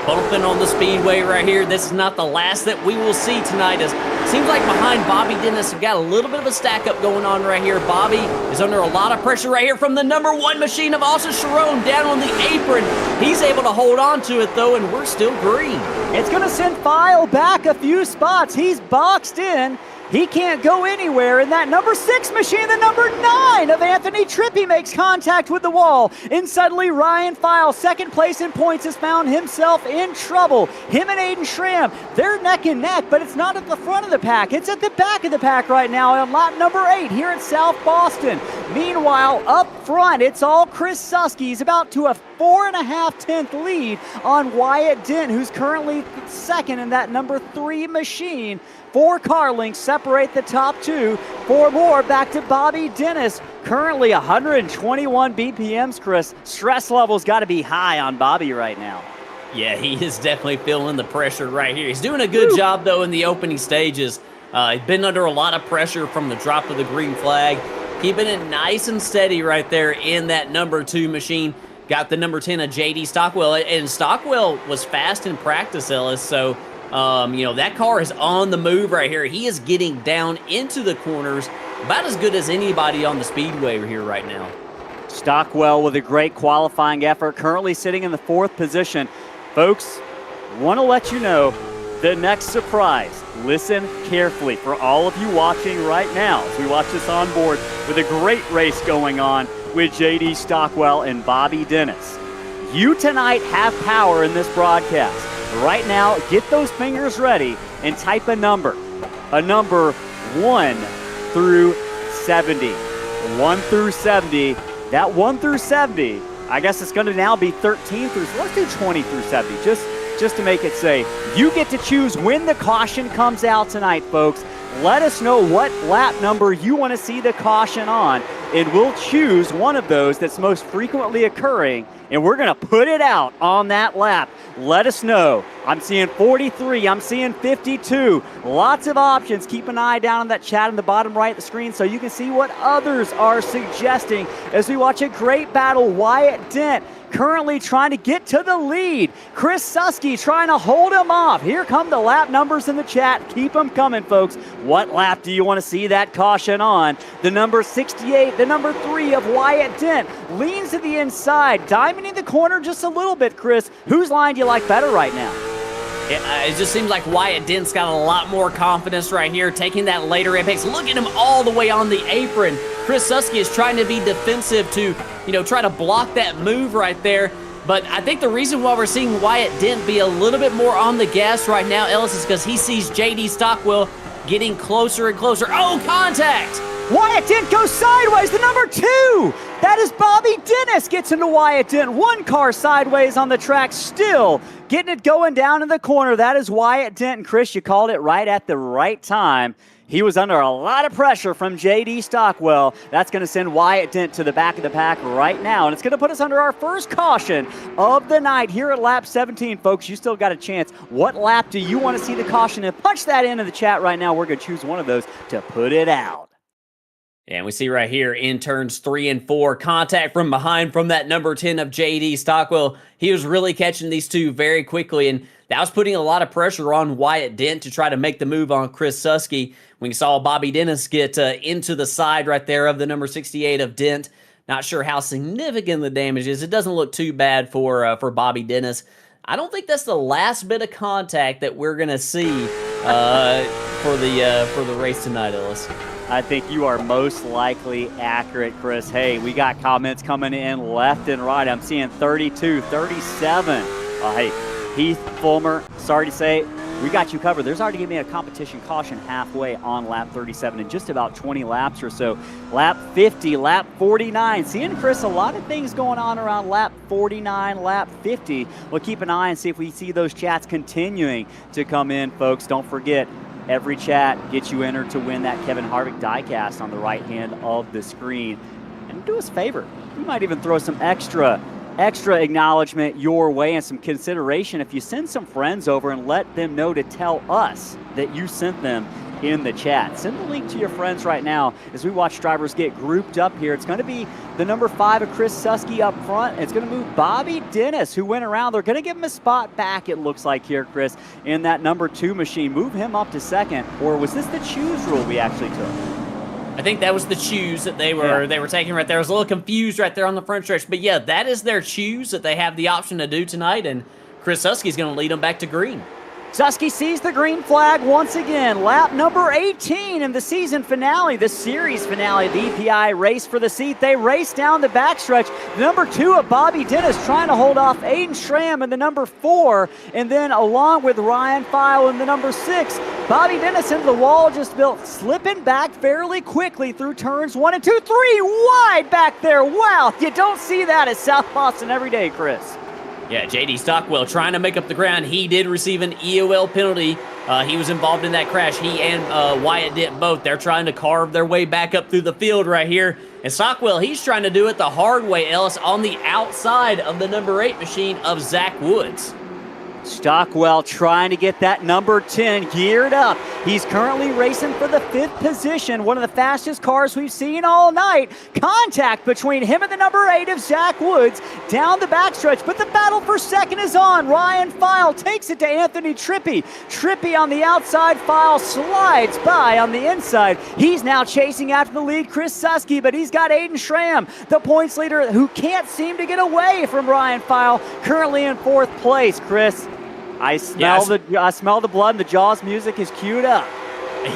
Bumping on the Speedway right here. This is not the last that we will see tonight. As seems like behind Bobby Dennis, we've got a little bit of a stack up going on right here. Bobby is under a lot of pressure right here from the number 1 machine of Austin Sharon down on the apron. He's able to hold on to it though, and we're still green. It's going to send File back a few spots. He's boxed in. He can't go anywhere in that number 6 machine. The number 9 of Anthony Trippi makes contact with the wall. And suddenly Ryan File, 2nd place in points, has found himself in trouble. Him and Aiden Schramm, they're neck and neck, but it's not at the front of the pack. It's at the back of the pack right now on lap number 8 here at South Boston. Meanwhile, up front, it's all Chris Susky. He's about to a 4.5-tenth lead on Wyatt Dent, who's currently 2nd in that number 3 machine. 4 car lengths separate the top 2. 4 more back to Bobby Dennis. Currently 121 BPMs, Chris. Stress level's got to be high on Bobby right now. Yeah, he is definitely feeling the pressure right here. He's doing a good job, though, in the opening stages. He's been under a lot of pressure from the drop of the green flag. Keeping it nice and steady right there in that number 2 machine. Got the number 10 of J.D. Stockwell. And Stockwell was fast in practice, Ellis, so... that car is on the move right here. He is getting down into the corners about as good as anybody on the Speedway here right now. Stockwell with a great qualifying effort, currently sitting in the 4th position. Folks, want to let you know the next surprise. Listen carefully for all of you watching right now as we watch this on board with a great race going on with J.D. Stockwell and Bobby Dennis. You tonight have power in this broadcast. Right now, get those fingers ready and type a number 1 through 70. 1 through 70. That 1 through 70, I guess it's going to now be 13 through, so let's do 20 through 70, just to make it safe. You get to choose when the caution comes out tonight, folks. Let us know what lap number you want to see the caution on, and we'll choose one of those that's most frequently occurring, and we're going to put it out on that lap. Let us know. I'm seeing 43. I'm seeing 52. Lots of options. Keep an eye down on that chat in the bottom right of the screen so you can see what others are suggesting as we watch a great battle. Wyatt Dent currently trying to get to the lead. Chris Susky trying to hold him off. Here come the lap numbers in the chat. Keep them coming, folks. What lap do you want to see that caution on? The number 68, the number 3 of Wyatt Dent leans to the inside, diamonding the corner just a little bit, Chris. Whose line do you like better right now? It just seems like Wyatt Dent's got a lot more confidence right here, taking that later apex. Look at him all the way on the apron. Chris Susky is trying to be defensive to, try to block that move right there. But I think the reason why we're seeing Wyatt Dent be a little bit more on the gas right now, Ellis, is because he sees J.D. Stockwell getting closer and closer. Oh, contact! Wyatt Dent goes sideways, the number 2. That is Bobby Dennis gets into Wyatt Dent. 1 car sideways on the track, still getting it going down in the corner. That is Wyatt Dent. And Chris, you called it right at the right time. He was under a lot of pressure from J.D. Stockwell. That's going to send Wyatt Dent to the back of the pack right now. And it's going to put us under our first caution of the night here at lap 17. Folks, you still got a chance. What lap do you want to see the caution in? Punch that into the chat right now. We're going to choose one of those to put it out. And we see right here in turns 3 and 4, contact from behind from that number 10 of J.D. Stockwell. He was really catching these two very quickly, and that was putting a lot of pressure on Wyatt Dent to try to make the move on Chris Susky. We saw Bobby Dennis get into the side right there of the number 68 of Dent. Not sure how significant the damage is. It doesn't look too bad for Bobby Dennis. I don't think that's the last bit of contact that we're going to see for the race tonight, Ellis. I think you are most likely accurate, Chris. Hey, we got comments coming in left and right. I'm seeing 32, 37. Hey, Heath Fulmer, sorry to say, We got you covered. There's already going to be a competition caution halfway on lap 37 in just about 20 laps or so. Lap 50, lap 49. Seeing, Chris, a lot of things going on around lap 49, lap 50. We'll keep an eye and see if we see those chats continuing to come in, folks. Don't forget, every chat gets you entered to win that Kevin Harvick diecast on the right hand of the screen. And do us a favor. We might even throw some extra acknowledgement your way and some consideration if you send some friends over and let them know to tell us that you sent them in the chat. Send the link to your friends right now as we watch drivers get grouped up here. It's going to be the number 5 of Chris Susky up front. It's going to move Bobby Dennis, who went around. They're going to give him a spot back, it looks like here, Chris, in that number 2 machine. Move him up to second. Or was this the choose rule we actually took? I think that was the choose that they were taking right there. I was a little confused right there on the front stretch. But yeah, that is their choose that they have the option to do tonight. And Chris Susky's going to lead them back to green. Susky sees the green flag once again. Lap number 18 in the season finale, the series finale of the EPI race for the seat. They race down the backstretch. Number 2 of Bobby Dennis trying to hold off Aiden Schramm in the number 4. And then along with Ryan File in the number 6, Bobby Dennis into the wall just built, slipping back fairly quickly through turns 1 and 2, 3, wide back there. Wow, you don't see that at South Boston every day, Chris. Yeah, J.D. Stockwell trying to make up the ground. He did receive an EOL penalty. He was involved in that crash. He and Wyatt did both. They're trying to carve their way back up through the field right here. And Stockwell, he's trying to do it the hard way, Ellis, on the outside of the number 8 machine of Zach Woods. Stockwell trying to get that number 10 geared up. He's currently racing for the 5th position, one of the fastest cars we've seen all night. Contact between him and the number 8 of Zach Woods down the backstretch, but the battle for second is on. Ryan File takes it to Anthony Trippi. Trippi on the outside, File slides by on the inside. He's now chasing after the lead, Chris Susky, but he's got Aiden Schramm, the points leader, who can't seem to get away from Ryan File, currently in 4th place, Chris. I smell the blood, and the Jaws music is queued up.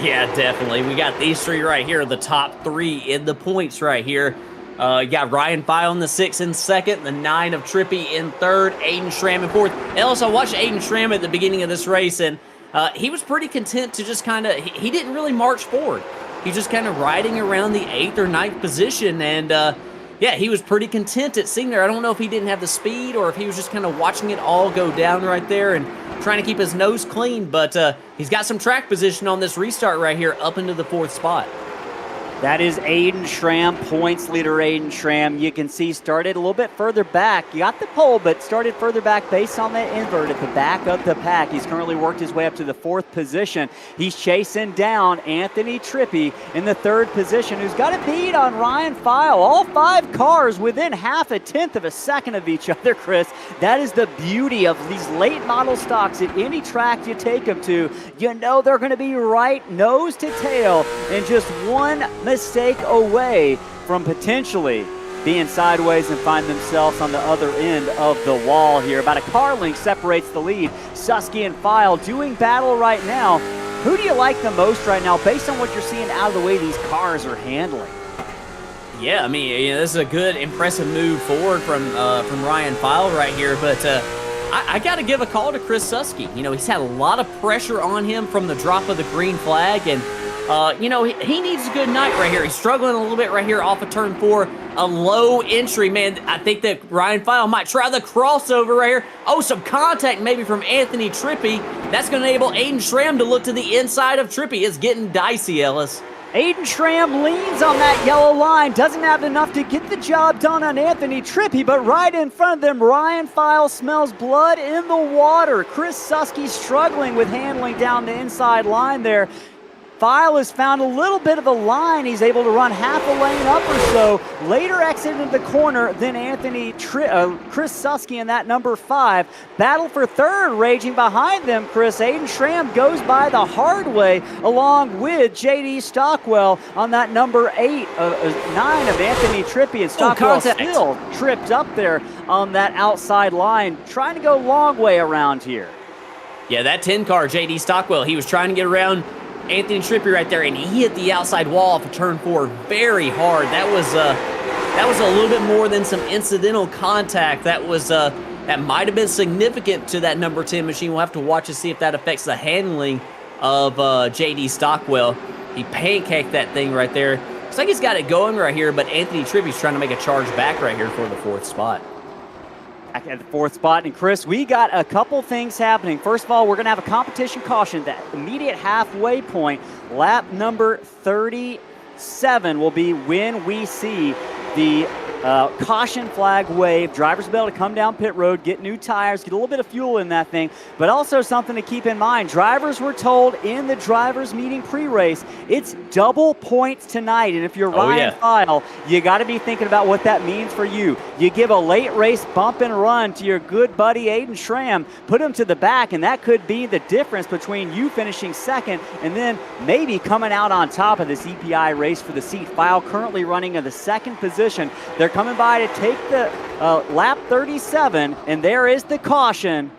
Yeah, definitely. We got these 3 right here, the top 3 in the points right here. You got Ryan File in the 6 in 2nd, the 9 of Trippi in 3rd, Aiden Schramm in 4th. Ellis, I watched Aiden Schramm at the beginning of this race, and he was pretty content to just kind of, he didn't really march forward. He's just kind of riding around the 8th or 9th position, and yeah, he was pretty content at seeing there. I don't know if he didn't have the speed or if he was just kind of watching it all go down right there and trying to keep his nose clean, but he's got some track position on this restart right here up into the 4th spot. That is Aiden Schramm, points leader Aiden Schramm. You can see started a little bit further back. You got the pole, but started further back based on that invert at the back of the pack. He's currently worked his way up to the 4th position. He's chasing down Anthony Trippi in the 3rd position, who's got a bead on Ryan File. All 5 cars within half a tenth of a second of each other, Chris. That is the beauty of these late model stocks at any track you take them to. You know they're going to be right nose to tail and just one mistake away from potentially being sideways and find themselves on the other end of the wall here. About a car length separates the lead. Susky and File doing battle right now. Who do you like the most right now based on what you're seeing out of the way these cars are handling? Yeah, I mean, this is a good, impressive move forward from Ryan File right here, but I got to give a call to Chris Susky. You know, he's had a lot of pressure on him from the drop of the green flag, and you know, he needs a good night right here. He's struggling a little bit right here off of turn 4. A low entry, man. I think that Ryan File might try the crossover right here. Oh, some contact maybe from Anthony Trippi. That's going to enable Aiden Schramm to look to the inside of Trippi. It's getting dicey, Ellis. Aiden Schramm leans on that yellow line, doesn't have enough to get the job done on Anthony Trippi, but right in front of them, Ryan File smells blood in the water. Chris Susky struggling with handling down the inside line there. File has found a little bit of a line. He's able to run half a lane up or so. Later exited the corner than Chris Susky in that number 5. Battle for 3rd raging behind them, Chris. Aiden Schramm goes by the hard way along with J.D. Stockwell on that number 9 of Anthony Trippi. And Stockwell still tripped up there on that outside line, trying to go long way around here. Yeah, that 10 car, J.D. Stockwell, he was trying to get around Anthony Trippi right there, and he hit the outside wall off of turn 4 very hard. That was a little bit more than some incidental contact. That was that might have been significant to that number 10 machine. We'll have to watch and see if that affects the handling of J.D. Stockwell. He pancaked that thing right there. Looks like he's got it going right here, but Anthony Tribby's trying to make a charge back right here for the 4th spot. Back at the 4th spot. And Chris, we got a couple things happening. First of all, we're going to have a competition caution. That immediate halfway point, lap number 37, will be when we see the caution flag wave. Drivers will be able to come down pit road, get new tires, get a little bit of fuel in that thing, but also something to keep in mind. Drivers were told in the drivers meeting pre-race, it's double points tonight, and if you're Ryan File, you got to be thinking about what that means for you. You give a late race bump and run to your good buddy Aiden Schramm, put him to the back, and that could be the difference between you finishing second and then maybe coming out on top of this EPI race for the seat. File currently running in the 2nd position. They're coming by to take the lap 37, and there is the caution.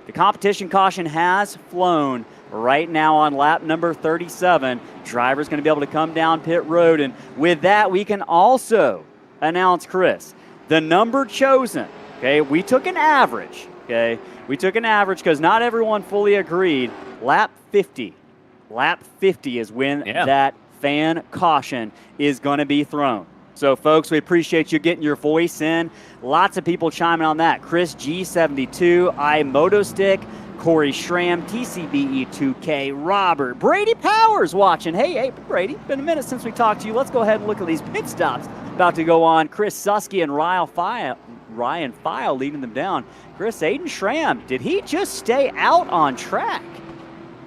The competition caution has flown right now on lap number 37. Driver's going to be able to come down pit road, and with that, we can also announce, Chris, the number chosen. Okay, we took an average. Okay, we took an average because not everyone fully agreed. Lap 50. Lap 50 is when that fan caution is going to be thrown. So, folks, we appreciate you getting your voice in. Lots of people chiming on that. Chris G72, iMotostick, Corey Schramm, TCBE2K, Robert, Brady Powers watching. Hey, Brady, been a minute since we talked to you. Let's go ahead and look at these pit stops about to go on. Chris Susky and Ryan File leading them down. Chris, Aiden Schramm, did he just stay out on track?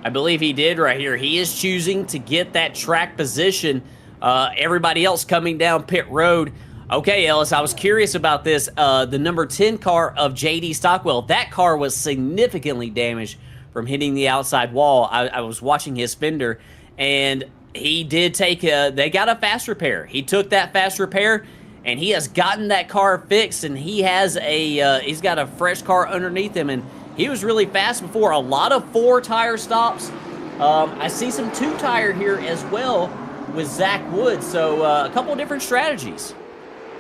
I believe he did right here. He is choosing to get that track position. Everybody else coming down pit road. Okay, Ellis, I was curious about this. The number 10 car of J.D. Stockwell, that car was significantly damaged from hitting the outside wall. I was watching his fender, and he did take they got a fast repair. He took that fast repair, and he has gotten that car fixed, and he has he's got a fresh car underneath him, and he was really fast before. A lot of 4-tire stops. I see some 2-tire here as well with Zach Wood, so a couple of different strategies.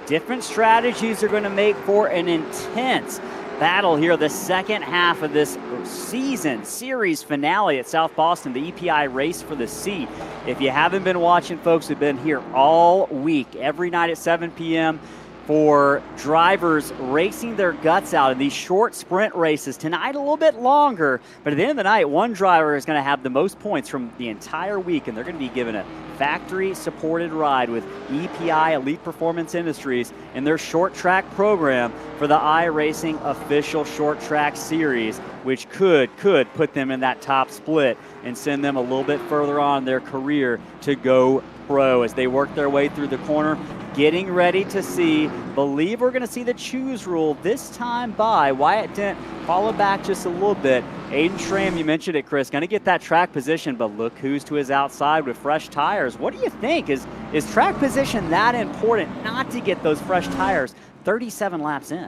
Different strategies are going to make for an intense battle here, the second half of this season series finale at South Boston, the EPI race for the seat. If you haven't been watching, folks, we've been here all week, every night at 7 p.m. for drivers racing their guts out in these short sprint races. Tonight a little bit longer, but at the end of the night, one driver is going to have the most points from the entire week, and they're going to be given a factory-supported ride with EPI, Elite Performance Industries, in their short track program for the iRacing official short track series, which could put them in that top split and send them a little bit further on in their career to go pro as they work their way through the corner. Getting ready to see, believe we're going to see the choose rule this time by Wyatt Dent, follow back just a little bit. Aiden Schramm, you mentioned it, Chris, going to get that track position, but look who's to his outside with fresh tires. What do you think? Is track position that important not to get those fresh tires 37 laps in?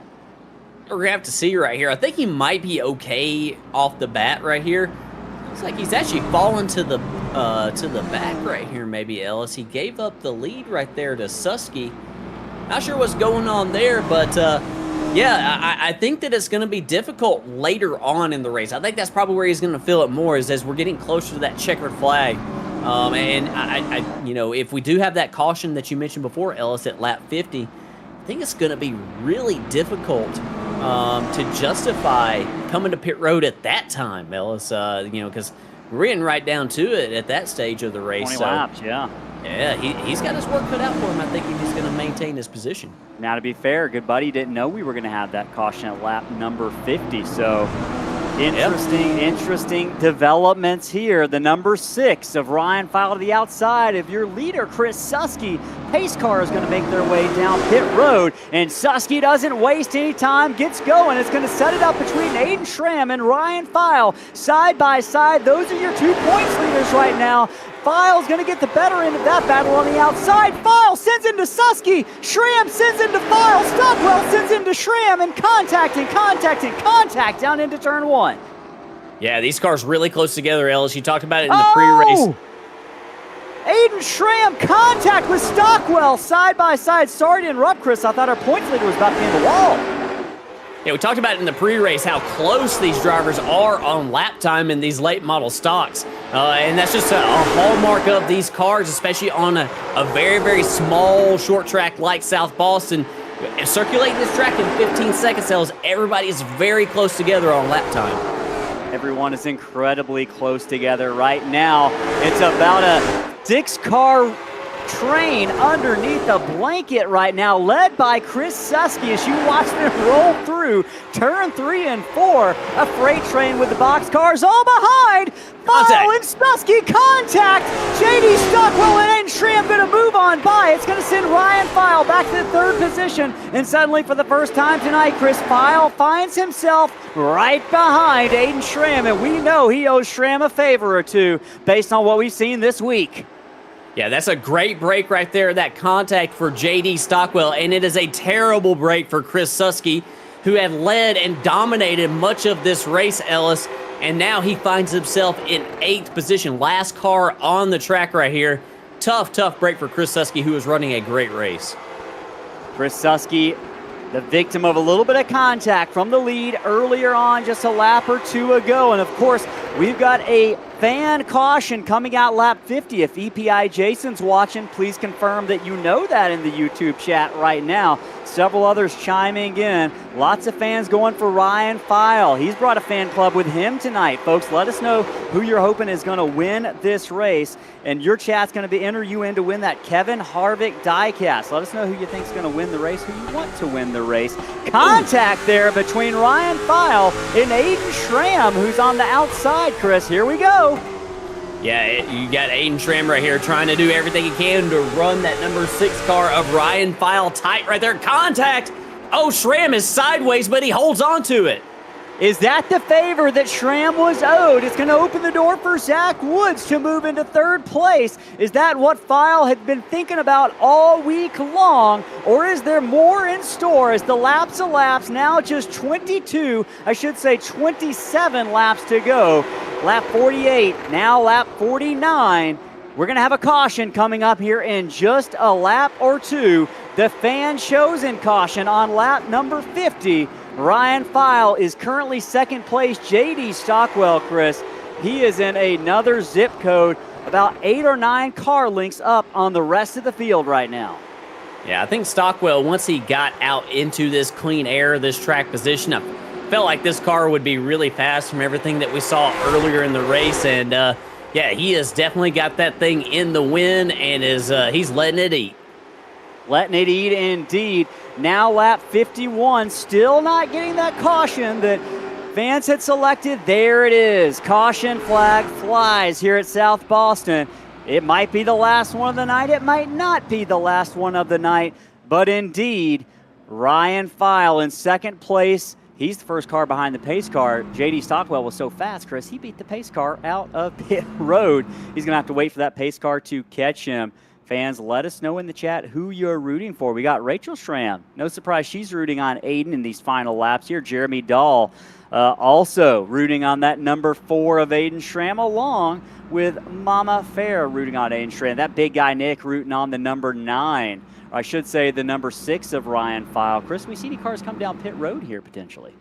We're going to have to see right here. I think he might be okay off the bat right here. Looks like he's actually fallen to the back right here, maybe, Ellis. He gave up the lead right there to Susky. Not sure what's going on there, but yeah, I think that it's going to be difficult later on in the race. I think that's probably where he's going to feel it more, is as we're getting closer to that checkered flag. And I you know, if we do have that caution that you mentioned before, Ellis, at lap 50, I think it's going to be really difficult to justify coming to pit road at that time, Ellis. You know, because we're getting right down to it at that stage of the race. 20 laps, yeah. Yeah, he's got his work cut out for him, I think, if he's going to maintain his position. Now, to be fair, good buddy didn't know we were going to have that caution at lap number 50, so interesting developments here. The number 6 of Ryan File to the outside of your leader, Chris Susky. Pace car is going to make their way down pit road, and Susky doesn't waste any time, gets going. It's going to set it up between Aiden Schramm and Ryan File. Side by side, those are your 2 points leaders right now. File's going to get the better end of that battle on the outside. File sends into Susky. Schramm sends into File. Stockwell sends into Schramm, and contact down into turn 1. Yeah, these cars really close together, Ellis. You talked about it in the pre-race. Aiden Schramm, contact with Stockwell, side by side. Sorry to interrupt, Chris. I thought our points leader was about to be in the wall. Yeah, we talked about in the pre-race how close these drivers are on lap time in these late model stocks. And that's just a hallmark of these cars, especially on a very, very small short track like South Boston. Circulating this track in 15 seconds tells everybody is very close together on lap time. Everyone is incredibly close together right now. It's about a 6-car train underneath the blanket right now, led by Chris Susky as you watch them roll through turn 3 and 4. A freight train with the box cars all behind. File and Susky contact. JD Stockwell and Schramm going to move on by. It's going to send Ryan File back to the 3rd position. And suddenly, for the first time tonight, Chris File finds himself right behind Aiden Schramm. And we know he owes Schramm a favor or two based on what we've seen this week. Yeah, that's a great break right there, that contact for J.D. Stockwell, and it is a terrible break for Chris Susky, who had led and dominated much of this race, Ellis, and now he finds himself in 8th position, last car on the track right here. Tough break for Chris Susky, who is running a great race. Chris Susky, the victim of a little bit of contact from the lead earlier on, just a lap or two ago, and of course, we've got a fan caution coming out lap 50. If EPI Jason's watching, please confirm that you know that in the YouTube chat right now. Several others chiming in. Lots of fans going for Ryan File. He's brought a fan club with him tonight. Folks, let us know who you're hoping is going to win this race. And your chat's going to be enter you in to win that Kevin Harvick diecast. Let us know who you think is going to win the race, who you want to win the race. Contact there between Ryan File and Aiden Schramm, who's on the outside, Chris. Here we go. Yeah, you got Aiden Schramm right here trying to do everything he can to run that number 6 car of Ryan File tight right there. Contact! Oh, Schramm is sideways, but he holds on to it. Is that the favor that Schramm was owed? It's going to open the door for Zach Woods to move into 3rd place. Is that what File had been thinking about all week long? Or is there more in store as the laps elapse? Now just 27 laps to go. Lap 48, now lap 49. We're going to have a caution coming up here in just a lap or two. The fan-chosen caution on lap number 50. Ryan File is currently 2nd place. J.D. Stockwell, Chris, he is in another zip code, about 8 or 9 car lengths up on the rest of the field right now. Yeah, I think Stockwell, once he got out into this clean air, this track position, I felt like this car would be really fast from everything that we saw earlier in the race. And, yeah, he has definitely got that thing in the win and he's letting it eat. Letting it eat indeed. Now lap 51, still not getting that caution that fans had selected. There it is. Caution flag flies here at South Boston. It might be the last one of the night. It might not be the last one of the night. But indeed, Ryan File in 2nd place. He's the first car behind the pace car. J.D. Stockwell was so fast, Chris, he beat the pace car out of pit road. He's going to have to wait for that pace car to catch him. Fans, let us know in the chat who you're rooting for. We got Rachel Schramm. No surprise she's rooting on Aiden in these final laps here. Jeremy Dahl also rooting on that number 4 of Aiden Schramm, along with Mama Fair rooting on Aiden Schramm. That big guy Nick rooting on the number 9. Or I should say the number 6 of Ryan File. Chris, we see any cars come down pit road here potentially?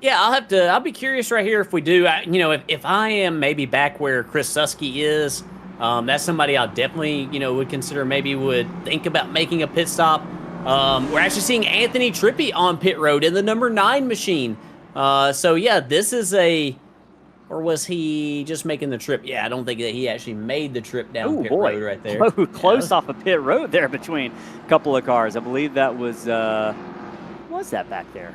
Yeah, I'll be curious right here if we do. If I am maybe back where Chris Susky is, that's somebody I definitely, would consider, maybe would think about making a pit stop. We're actually seeing Anthony Trippi on pit road in the number 9 machine. So, yeah, this is or was he just making the trip? Yeah, I don't think that he actually made the trip down pit road right there. Close off a pit road there between a couple of cars. I believe that was that back there?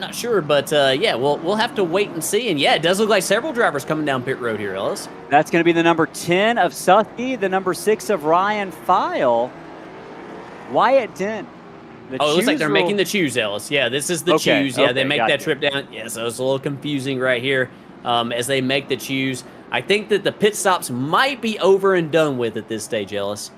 Not sure, but yeah, we'll have to wait and see. And yeah, it does look like several drivers coming down pit road here, Ellis. That's going to be the number 10 of Susky, the number 6 of Ryan File. Wyatt Dent. It looks like they're making the choose, Ellis. Yeah, this is the choose. Yeah, they make that trip down. Yeah, so it's a little confusing right here as they make the choose. I think that the pit stops might be over and done with at this stage, Ellis.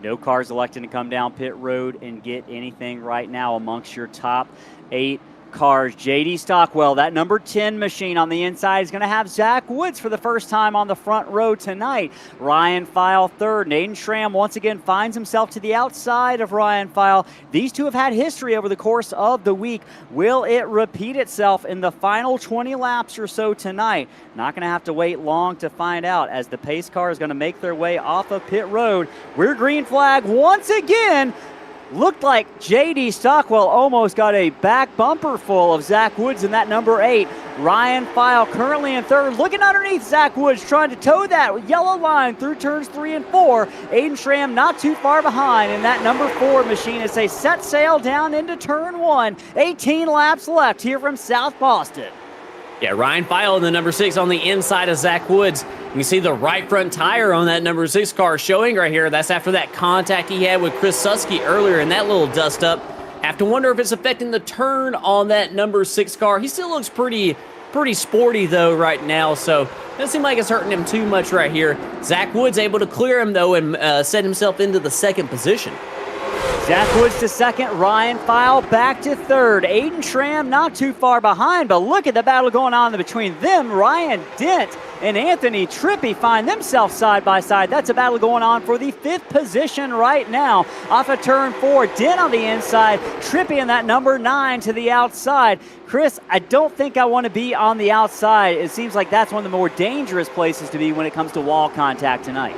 No cars electing to come down pit road and get anything right now amongst your top 8 cars. J.D. Stockwell, that number 10 machine on the inside, is going to have Zach Woods for the first time on the front row tonight. Ryan File third. Aiden Schramm once again finds himself to the outside of Ryan File. These two have had history over the course of the week. Will it repeat itself in the final 20 laps or so tonight? Not going to have to wait long to find out as the pace car is going to make their way off of pit road. We're green flag once again. Looked like J.D. Stockwell almost got a back bumper full of Zach Woods in that number 8. Ryan File currently in third, looking underneath Zach Woods, trying to toe that yellow line through turns 3 and 4. Aiden Schramm not too far behind in that number 4 machine as they set sail down into turn 1. 18 laps left here from South Boston. Yeah, Ryan File in the number 6 on the inside of Zach Woods. You can see the right front tire on that number 6 car showing right here. That's after that contact he had with Chris Susky earlier in that little dust up. Have to wonder if it's affecting the turn on that number 6 car. He still looks pretty sporty though right now, so doesn't seem like it's hurting him too much right here. Zach Woods able to clear him though and set himself into the 2nd position. Zach Woods to 2nd, Ryan File back to 3rd. Aiden Schramm not too far behind, but look at the battle going on between them. Ryan Dent and Anthony Trippi find themselves side by side. That's a battle going on for the 5th position right now. Off of turn 4, Dent on the inside, Trippi in that number 9 to the outside. Chris, I don't think I want to be on the outside. It seems like that's one of the more dangerous places to be when it comes to wall contact tonight.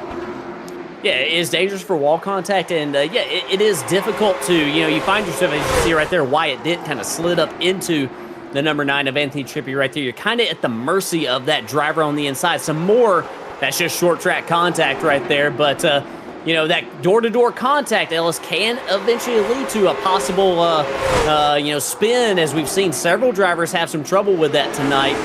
Yeah, it is dangerous for wall contact, and yeah, it is difficult to, you find yourself, as you see right there, Wyatt Dent kind of slid up into the number 9 of Anthony Trippi right there. You're kind of at the mercy of that driver on the inside. Some more, that's just short track contact right there, but, that door-to-door contact, Ellis, can eventually lead to a possible, spin, as we've seen several drivers have some trouble with that tonight.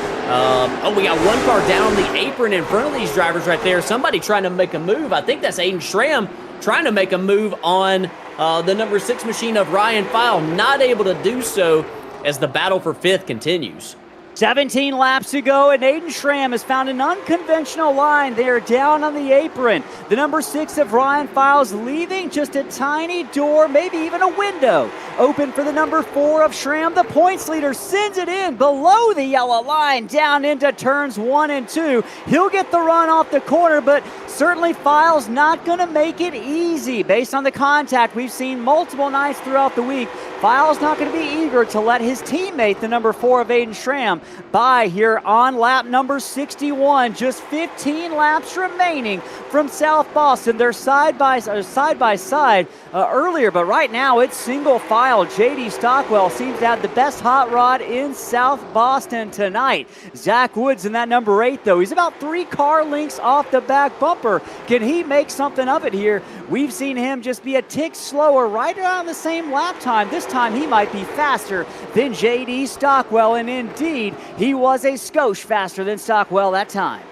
We got one car down on the apron in front of these drivers right there. Somebody trying to make a move. I think that's Aiden Schramm trying to make a move on the number 6 machine of Ryan File. Not able to do so as the battle for 5th continues. 17 laps to go, and Aiden Schramm has found an unconventional line there down on the apron. The number 6 of Ryan Files leaving just a tiny door, maybe even a window, open for the number 4 of Schramm. The points leader sends it in below the yellow line, down into turns 1 and 2. He'll get the run off the corner, but certainly Files not going to make it easy. Based on the contact we've seen multiple nights throughout the week, Files not going to be eager to let his teammate, the number 4 of Aiden Schramm, by here on lap number 61. Just 15 laps remaining from South Boston. They're side by side earlier, but right now it's single file. J.D. Stockwell seems to have the best hot rod in South Boston tonight. Zach Woods in that number 8, though. He's about 3 car lengths off the back bumper. Can he make something of it here? We've seen him just be a tick slower, right around the same lap time. This time he might be faster than J.D. Stockwell, and indeed, he was a skosh faster than Stockwell that time.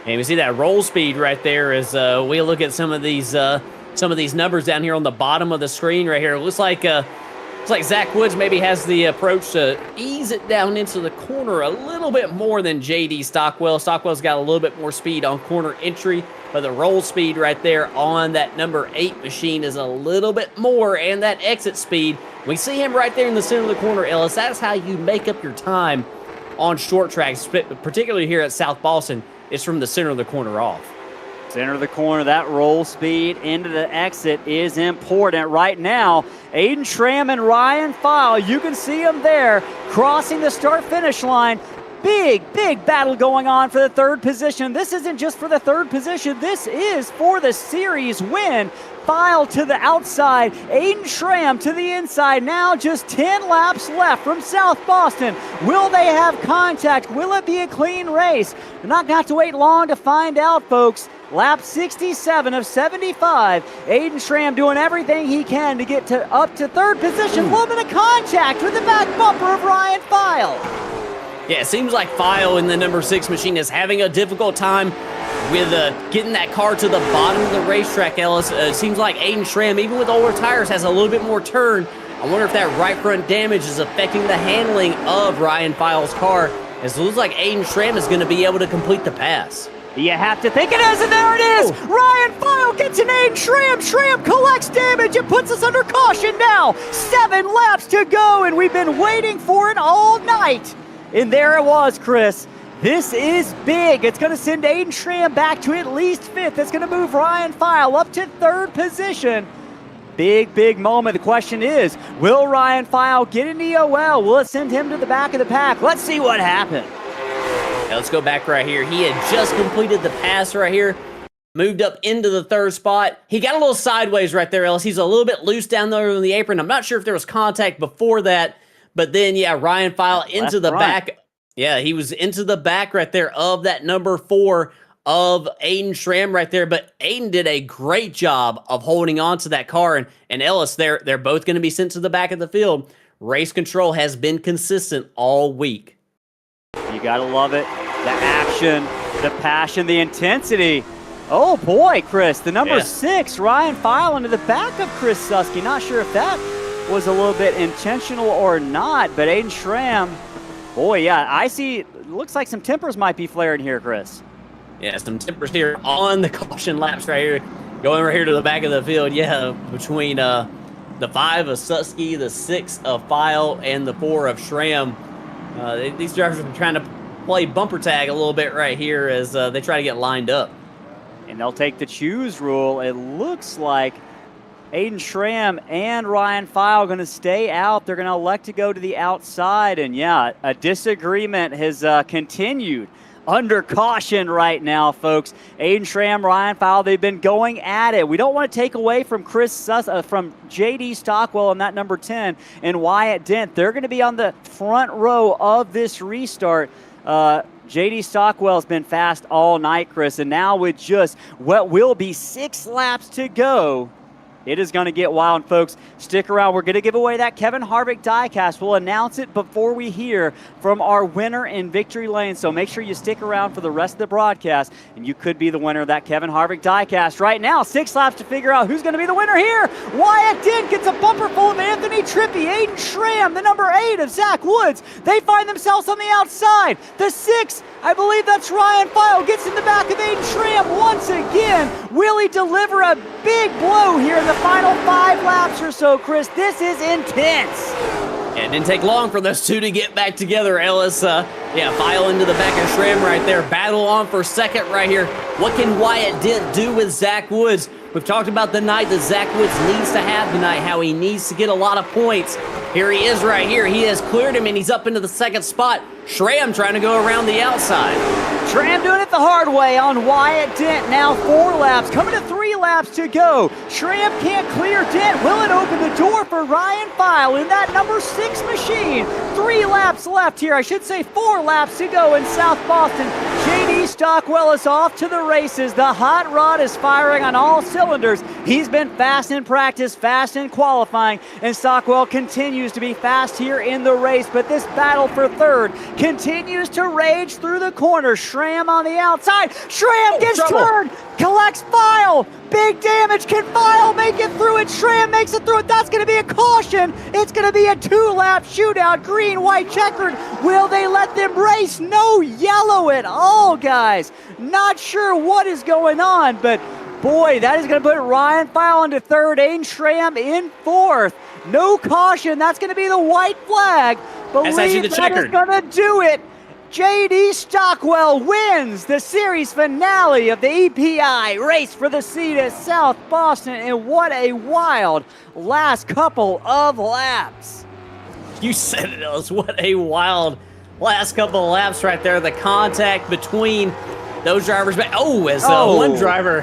And we see that roll speed right there as we look at some of these numbers down here on the bottom of the screen right here. It looks like Zach Woods maybe has the approach to ease it down into the corner a little bit more than J.D. Stockwell. Stockwell's got a little bit more speed on corner entry, but the roll speed right there on that number 8 machine is a little bit more, and that exit speed, we see him right there in the center of the corner, Ellis. That's how you make up your time on short tracks, particularly here at South Boston. It's from the center of the corner off. Center of the corner, that roll speed into the exit is important. Right now, Aiden Schramm and Ryan File, you can see them there crossing the start-finish line. Big battle going on for the 3rd position. This isn't just for the 3rd position. This is for the series win. File to the outside, Aiden Schramm to the inside. Now just 10 laps left from South Boston. Will they have contact? Will it be a clean race? You're not going to have to wait long to find out, folks. Lap 67 of 75. Aiden Schramm doing everything he can to get up to 3rd position. A little bit of contact with the back bumper of Ryan File. Yeah, it seems like File in the number 6 machine is having a difficult time with getting that car to the bottom of the racetrack, Ellis. It seems like Aiden Schramm, even with older tires, has a little bit more turn. I wonder if that right front damage is affecting the handling of Ryan File's car, as it looks like Aiden Schramm is going to be able to complete the pass. You have to think it is, and there it is! Ryan File gets an Aiden Schramm. Schramm collects damage and puts us under caution now. 7 laps to go, and we've been waiting for it all night. And there it was, Chris. This is big. It's going to send Aiden Schramm back to at least 5th. It's going to move Ryan File up to 3rd position. Big, big moment. The question is, will Ryan File get an EOL? Will it send him to the back of the pack? Let's see what happened. Now let's go back right here. He had just completed the pass right here, moved up into the 3rd spot. He got a little sideways right there, Ellis. He's a little bit loose down there on the apron. I'm not sure if there was contact before that, but then, yeah, Ryan File into the back. Yeah, he was into the back right there of that number 4 of Aiden Schramm right there, but Aiden did a great job of holding on to that car, and Ellis, they're both going to be sent to the back of the field. Race control has been consistent all week. You gotta love it. The action, the passion, the intensity. Oh boy, Chris, the number 6, Ryan File into the back of Chris Susky. Not sure if that was a little bit intentional or not, but Aiden Schramm, boy, yeah, I see, looks like some tempers might be flaring here, Chris. Yeah, some tempers here on the caution laps right here, going right here to the back of the field. Yeah, between the 5 of Susky, the 6 of File, and the 4 of Schramm. These drivers are trying to play bumper tag a little bit right here as they try to get lined up. And they'll take the choose rule. It looks like Aiden Schramm and Ryan File going to stay out. They're going to elect to go to the outside. And yeah, a disagreement has continued under caution right now, folks. Aiden Schramm, Ryan File, they've been going at it. We don't want to take away from from JD Stockwell in that number 10 and Wyatt Dent. They're going to be on the front row of this restart. JD Stockwell's been fast all night, Chris, and now with just what will be 6 laps to go, it is going to get wild, folks. Stick around. We're going to give away that Kevin Harvick diecast. We'll announce it before we hear from our winner in Victory Lane. So make sure you stick around for the rest of the broadcast, and you could be the winner of that Kevin Harvick diecast. Right now, 6 laps to figure out who's going to be the winner here. Wyatt Dent gets a bumper full of Anthony Trippi. Aiden Schramm, the number 8 of Zach Woods. They find themselves on the outside. The 6, I believe that's Ryan File, gets in the back of Aiden Schramm once again. Will he deliver a big blow here in the final 5 laps or so, Chris? This is intense. Yeah, it didn't take long for those two to get back together, Ellis. File into the back of Schramm right there. Battle on for second right here. What can Wyatt Dent do with Zach Woods? We've talked about the night that Zach Woods needs to have tonight, how he needs to get a lot of points. Here he is right here. He has cleared him, and he's up into the 2nd spot. Schramm trying to go around the outside. Schramm doing it the hard way on Wyatt Dent. Now 4 laps, coming to 3 laps to go. Schramm can't clear Dent. Will it open the door for Ryan File in that number 6 machine? 3 laps left here. I should say 4 laps to go in South Boston. JD Stockwell is off to the races. The hot rod is firing on all cylinders. He's been fast in practice, fast in qualifying, and Stockwell continues to be fast here in the race. But this battle for 3rd continues to rage through the corner. Schramm on the outside. Schramm gets turned, collects File. Big damage. Can File make it through it? Schramm makes it through it. That's going to be a caution. It's going to be a 2-lap shootout. Green, white, checkered. Will they let them race? No yellow at all, guys. Not sure what is going on, but boy, that is going to put Ryan File into 3rd, Aiden Schramm in 4th. No caution. That's going to be the white flag. Believe that is going to do it. JD Stockwell wins the series finale of the EPI race for the seat at South Boston, and what a wild last couple of laps. You said it, Ellis. What a wild last couple of laps right there. The contact between those drivers. One driver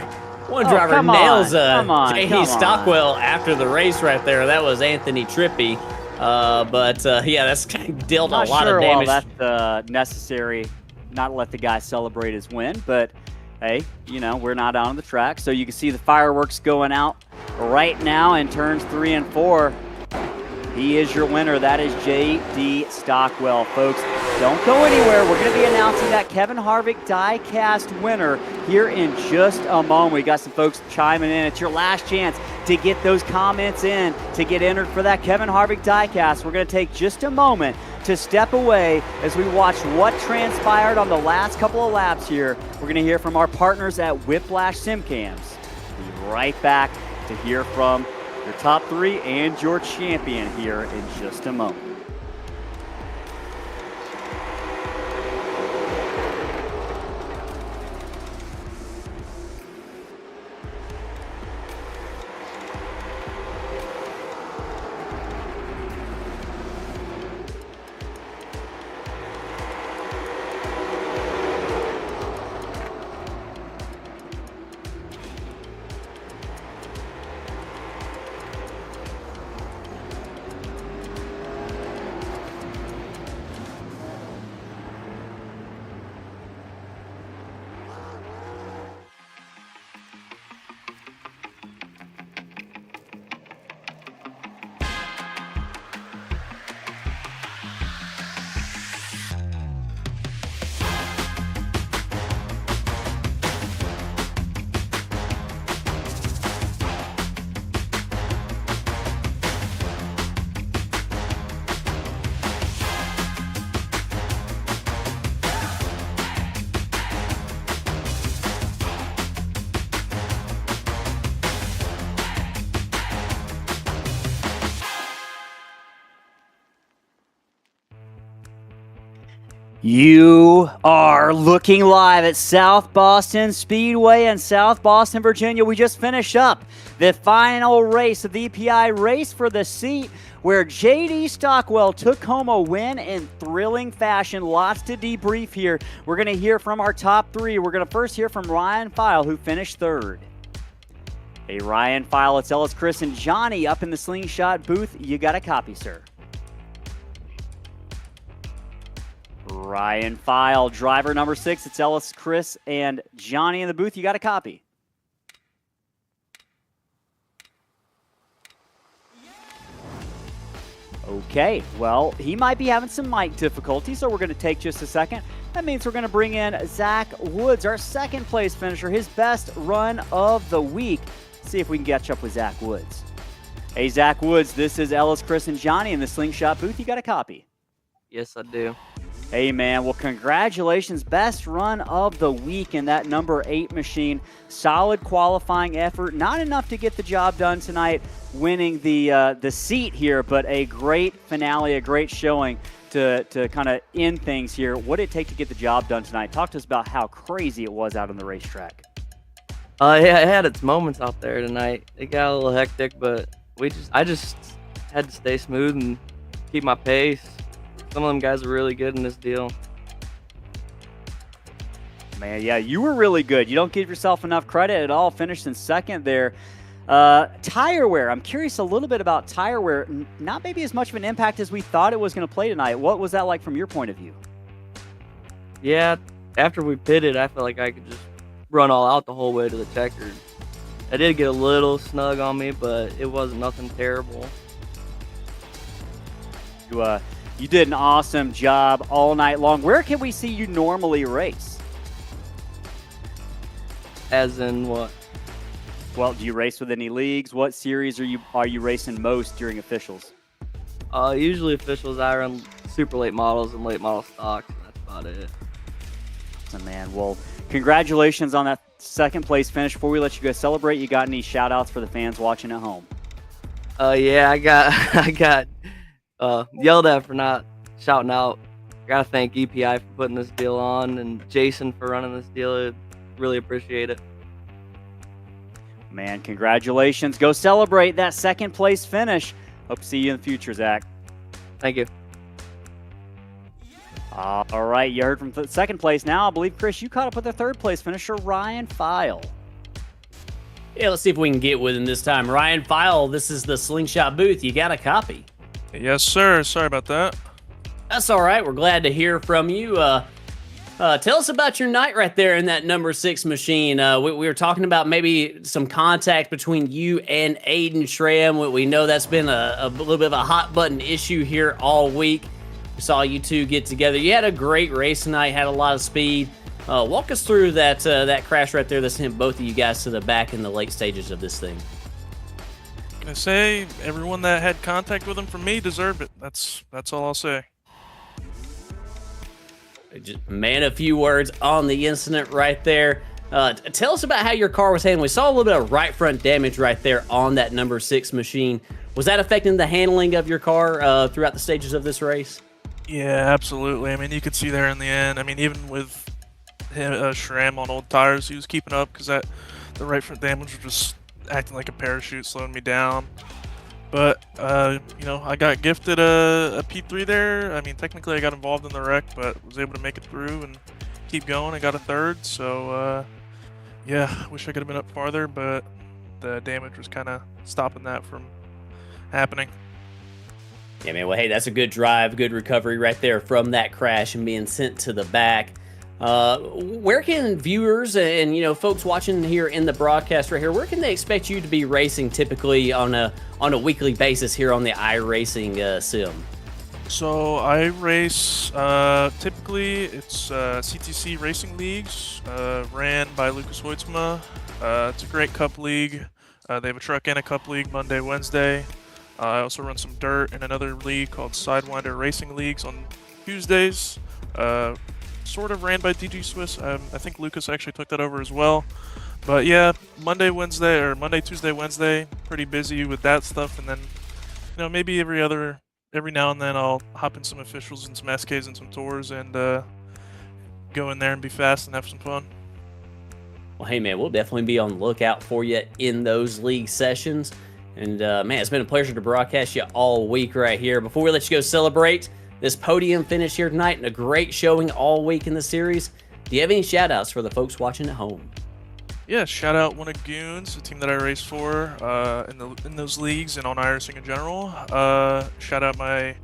nails JD Stockwell after the race right there. That was Anthony Trippi. That's dealt a lot of damage. Not sure that's necessary, not let the guy celebrate his win, but hey, we're not out on the track, so you can see the fireworks going out right now in turns 3 and 4. He is your winner. That is JD Stockwell, folks. Don't go anywhere. We're going to be announcing that Kevin Harvick diecast winner here in just a moment. We got some folks chiming in. It's your last chance to get those comments in to get entered for that Kevin Harvick diecast. We're going to take just a moment to step away as we watch what transpired on the last couple of laps here. We're going to hear from our partners at Whiplash SimCams. Be right back to hear from your top three and your champion here in just a moment. You are looking live at South Boston Speedway in South Boston, Virginia. We just finished up the final race of the EPI Race for the Seat, where J.D. Stockwell took home a win in thrilling fashion. Lots to debrief here. We're going to hear from our top three. We're going to first hear from Ryan File, who finished third. Hey, Ryan File, it's Ellis, Chris, and Johnny up in the Slingshot booth. You got a copy, sir. Ryan File, driver number 6. It's Ellis, Chris, and Johnny in the booth. You got a copy. Okay, well, he might be having some mic difficulty, so we're going to take just a second. That means we're going to bring in Zach Woods, our second place finisher, his best run of the week. Let's see if we can catch up with Zach Woods. Hey, Zach Woods, this is Ellis, Chris, and Johnny in the Slingshot booth. You got a copy? Yes, I do. Hey, man. Well, congratulations. Best run of the week in that number 8 machine. Solid qualifying effort. Not enough to get the job done tonight, winning the seat here, but a great finale, a great showing to kind of end things here. What did it take to get the job done tonight? Talk to us about how crazy it was out on the racetrack. Yeah, it had its moments out there tonight. It got a little hectic, but I just had to stay smooth and keep my pace. Some of them guys are really good in this deal. Man, yeah, you were really good. You don't give yourself enough credit at all. Finished in second there. Tire wear. I'm curious a little bit about tire wear. Not maybe as much of an impact as we thought it was going to play tonight. What was that like from your point of view? Yeah, after we pitted, I felt like I could just run all out the whole way to the checker. I did get a little snug on me, but it wasn't nothing terrible. You did an awesome job all night long. Where can we see you normally race? As in what? Well, do you race with any leagues? What series are you racing most during officials? Usually officials, I run super late models and late model stocks. That's about it. Awesome, man. Well, congratulations on that second place finish. Before we let you go celebrate, you got any shout outs for the fans watching at home? Yeah, I got yelled at for not shouting out. I gotta thank EPI for putting this deal on and Jason for running this deal. Really appreciate it. Man, congratulations. Go celebrate that second place finish. Hope to see you in the future, Zach. Thank you. All right, you heard from second place. Now I believe, Chris, you caught up with the third place finisher, Ryan File. Yeah, let's see if we can get with him this time. Ryan File, this is the Slingshot booth. You got a copy? Yes, sir. Sorry about that. That's all right. We're glad to hear from you. Tell us about your night right there in that number 6 machine. We were talking about maybe some contact between you and Aiden Schramm. We know that's been a little bit of a hot button issue here all week. We saw you two get together. You had a great race tonight, had a lot of speed. Walk us through that crash right there that sent both of you guys to the back in the late stages of this thing. I say everyone that had contact with him from me deserved it. That's all I'll say. Man, a few words on the incident right there. Tell us about how your car was handling. We saw a little bit of right front damage right there on that number 6 machine. Was that affecting the handling of your car throughout the stages of this race? Yeah, absolutely. I mean, you could see there in the end. I mean, even with Shram on old tires, he was keeping up because the right front damage was just acting like a parachute, slowing me down. But, you know, I got gifted a P3 there. I mean, technically I got involved in the wreck, but was able to make it through and keep going. I got a 3rd, so, yeah, wish I could have been up farther, but the damage was kind of stopping that from happening. Yeah, man. Well, hey, that's a good drive, good recovery right there from that crash and being sent to the back. Where can viewers and, you know, folks watching here in the broadcast right here, where can they expect you to be racing typically on a weekly basis here on the iRacing sim? So I race, typically it's CTC Racing Leagues, ran by Lucas Hoytsma. It's a great cup league. They have a truck and a cup league Monday, Wednesday. I also run some dirt in another league called Sidewinder Racing Leagues on Tuesdays. Sort of ran by DG Swiss. I think Lucas actually took that over as well. But yeah, Monday, Tuesday, Wednesday, pretty busy with that stuff. And then, you know, maybe every now and then I'll hop in some officials and some SKs and some tours and go in there and be fast and have some fun. Well, hey, man, we'll definitely be on the lookout for you in those league sessions. And, man, it's been a pleasure to broadcast you all week right here. Before we let you go celebrate this podium finish here tonight and a great showing all week in the series, do you have any shout-outs for the folks watching at home? Yeah, shout out one of Goons, the team that I race for in those leagues and on iRacing in general. Shout out my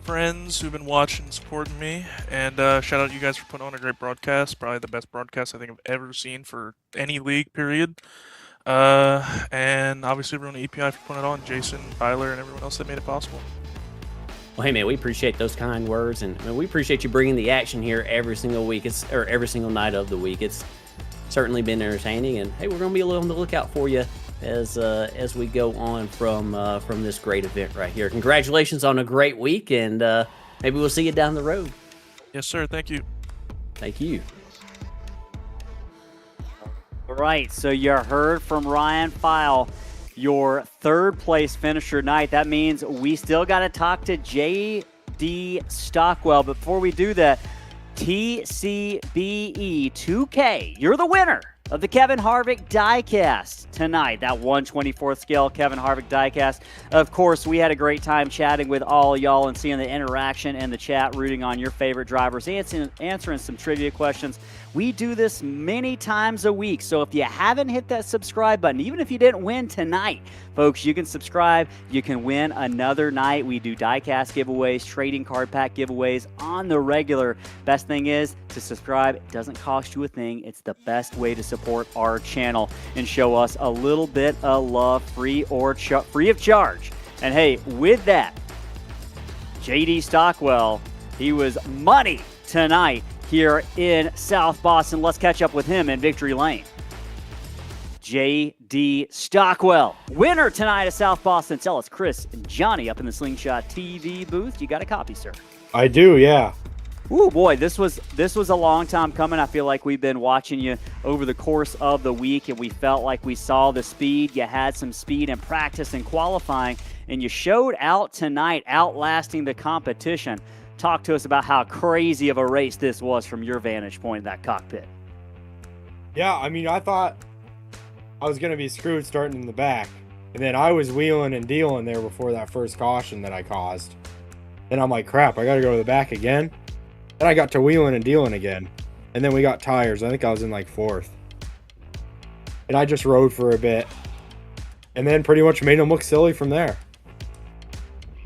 friends who've been watching and supporting me. And shout out you guys for putting on a great broadcast. Probably the best broadcast I think I've ever seen for any league, period. And obviously everyone at EPI for putting it on, Jason, Tyler, and everyone else that made it possible. Well, hey, man, we appreciate those kind words, and I mean, we appreciate you bringing the action here every single week, or every single night of the week. It's certainly been entertaining, and hey, we're going to be a little on the lookout for you as we go on from this great event right here. Congratulations on a great week, and maybe we'll see you down the road. Yes, sir. Thank you. Thank you. All right, so you heard from Ryan File, your 3rd place finisher night. That means we still got to talk to J.D. Stockwell. Before we do that, TCBE 2K, you're the winner of the Kevin Harvick diecast tonight. That 1/24th scale Kevin Harvick diecast. Of course, we had a great time chatting with all y'all and seeing the interaction in the chat, rooting on your favorite drivers, answering some trivia questions. We do this many times a week, so if you haven't hit that subscribe button, even if you didn't win tonight, folks, you can subscribe. You can win another night. We do diecast giveaways, trading card pack giveaways on the regular. Best thing is to subscribe. It doesn't cost you a thing. It's the best way to support our channel and show us a little bit of love, free of charge. And hey, with that, J.D. Stockwell, he was money tonight here in South Boston. Let's catch up with him in Victory Lane. J.D. Stockwell, winner tonight of South Boston. Tell us, Chris and Johnny up in the Slingshot TV booth. You got a copy, sir? I do, yeah. Ooh, boy, this was a long time coming. I feel like we've been watching you over the course of the week, and we felt like we saw the speed. You had some speed in practice and qualifying, and you showed out tonight, outlasting the competition. Talk to us about how crazy of a race this was from your vantage point in that cockpit. Yeah, I mean, I thought I was going to be screwed starting in the back. And then I was wheeling and dealing there before that first caution that I caused. Then I'm like, crap, I got to go to the back again. Then I got to wheeling and dealing again. And then we got tires. I think I was in like 4th. And I just rode for a bit. And then pretty much made them look silly from there.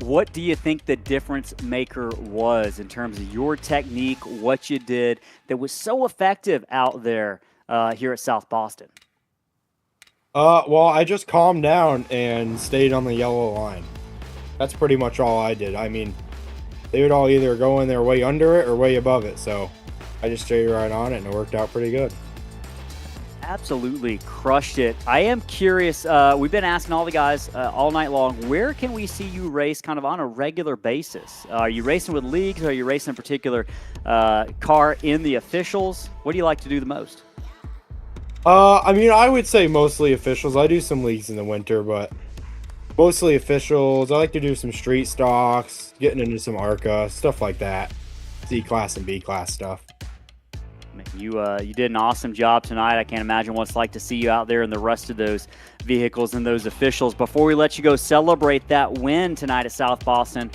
What do you think the difference maker was in terms of your technique, what you did that was so effective out there here at South Boston? Well, I just calmed down and stayed on the yellow line. That's pretty much all I did. I mean, they would all either go in there way under it or way above it. So I just stayed right on it, and it worked out pretty good. absolutely crushed it. I am curious, we've been asking all the guys all night long, where can we see you race kind of on a regular basis? Are you racing with leagues? Are you racing a particular car in the officials? What do you like to do the most? I mean, I would say mostly officials. I do some leagues in the winter, but mostly officials. I like to do some street stocks, getting into some ARCA, stuff like that. C-class and B-class stuff. Man, you did an awesome job tonight. I can't imagine what it's like to see you out there in the rest of those vehicles and those officials. Before we let you go celebrate that win tonight at South Boston,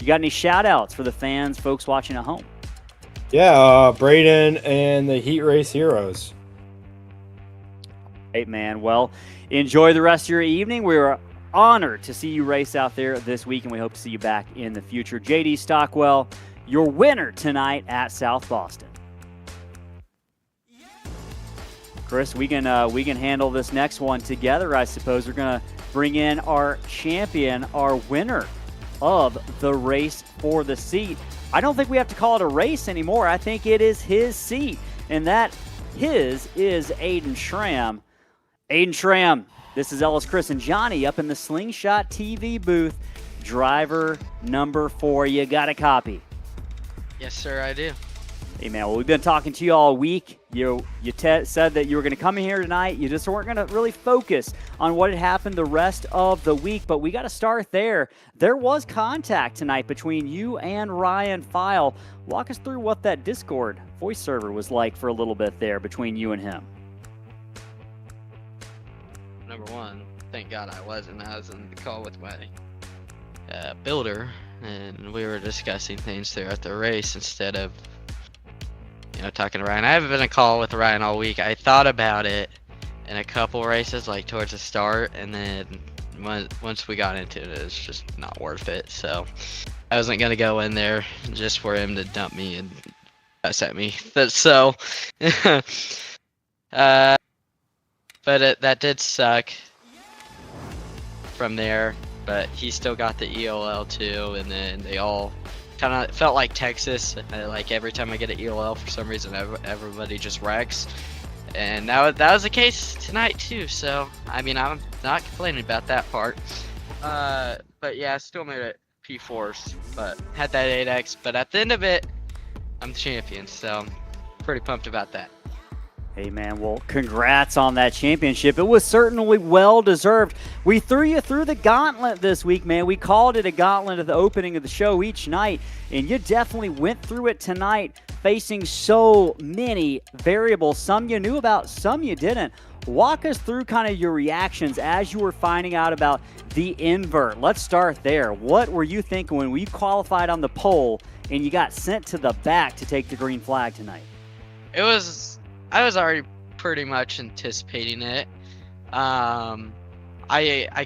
you got any shout-outs for the fans, folks watching at home? Yeah, Braden and the Heat Race Heroes. Great, man. Well, enjoy the rest of your evening. We're honored to see you race out there this week, and we hope to see you back in the future. JD Stockwell, your winner tonight at South Boston. Chris, we can handle this next one together, I suppose. We're going to bring in our champion, our winner of the race for the seat. I don't think we have to call it a race anymore. I think it is his seat, and that his is Aiden Schramm. Aiden Schramm, this is Ellis, Chris, and Johnny up in the Slingshot TV booth. Driver number 4. You got a copy? Yes, sir, I do. Hey, man, well, we've been talking to you all week. You said that you were going to come in here tonight. You just weren't going to really focus on what had happened the rest of the week, but we got to start there. There was contact tonight between you and Ryan File. Walk us through what that Discord voice server was like for a little bit there between you and him. Number one, thank God I wasn't. I was in the call with my builder, and we were discussing things throughout the race instead of, talking to Ryan. I haven't been in a call with Ryan all week. I thought about it in a couple races, like towards the start, and then once we got into it, it's just not worth it. So I wasn't gonna go in there just for him to dump me and cuss at me. So, but that did suck from there. But he still got the EOL too, and then they all kind of felt like Texas. Like every time I get an EOL, for some reason, everybody just wrecks. And that was the case tonight too. So I mean, I'm not complaining about that part. But yeah, I still made it P4s, but had that 8X. But at the end of it, I'm the champion, so I'm pretty pumped about that. Hey, man, well, congrats on that championship. It was certainly well-deserved. We threw you through the gauntlet this week, man. We called it a gauntlet at the opening of the show each night, and you definitely went through it tonight, facing so many variables. Some you knew about, some you didn't. Walk us through kind of your reactions as you were finding out about the invert. Let's start there. What were you thinking when we qualified on the pole and you got sent to the back to take the green flag tonight? I was already pretty much anticipating it. I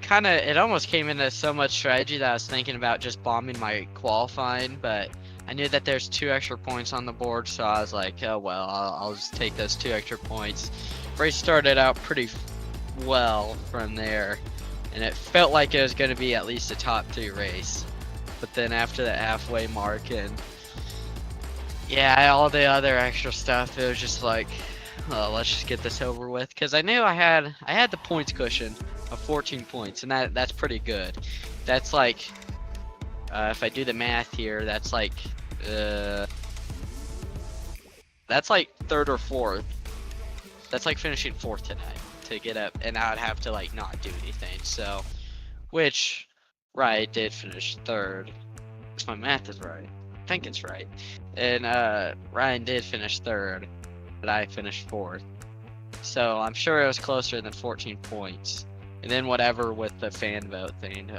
kind of, it almost came into so much strategy that I was thinking about just bombing my qualifying, but I knew that there's 2 extra points on the board, so I was like, oh well, I'll just take those 2 extra points. Race started out pretty well from there, and it felt like it was going to be at least a top 3 race. But then after the halfway mark and yeah, all the other extra stuff, it was just like, let's just get this over with, because I knew I had the points cushion of 14 points, and that's pretty good. That's like, if I do the math here, that's like 3rd or 4th. That's like finishing 4th tonight to get up, and I would have to like not do anything. So, which Ryan did finish 3rd. If my math is right, I think it's right. And Ryan did finish 3rd. But I finished 4th, so I'm sure it was closer than 14 points. And then whatever with the fan vote thing.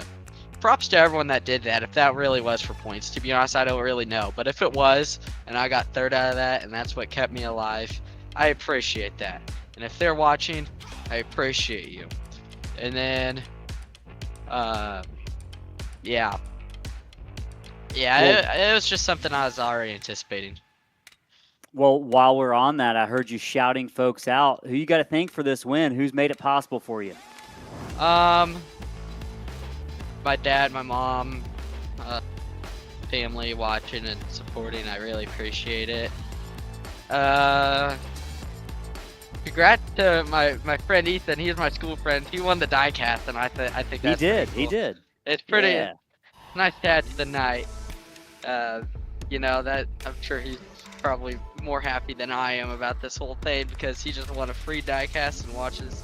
Props to everyone that did that. If that really was for points, to be honest, I don't really know. But if it was, and I got 3rd out of that, and that's what kept me alive, I appreciate that. And if they're watching, I appreciate you. And then, yeah, it was just something I was already anticipating. Well, while we're on that, I heard you shouting folks out. Who you got to thank for this win? Who's made it possible for you? My dad, my mom, family watching and supporting. I really appreciate it. congrats to my friend Ethan. He was my school friend. He won the diecast, and I think He that's did. pretty He cool. did. It's pretty Yeah. nice to add to the night. You know, that I'm sure he's probably more happy than I am about this whole thing because he just won a free diecast and watched his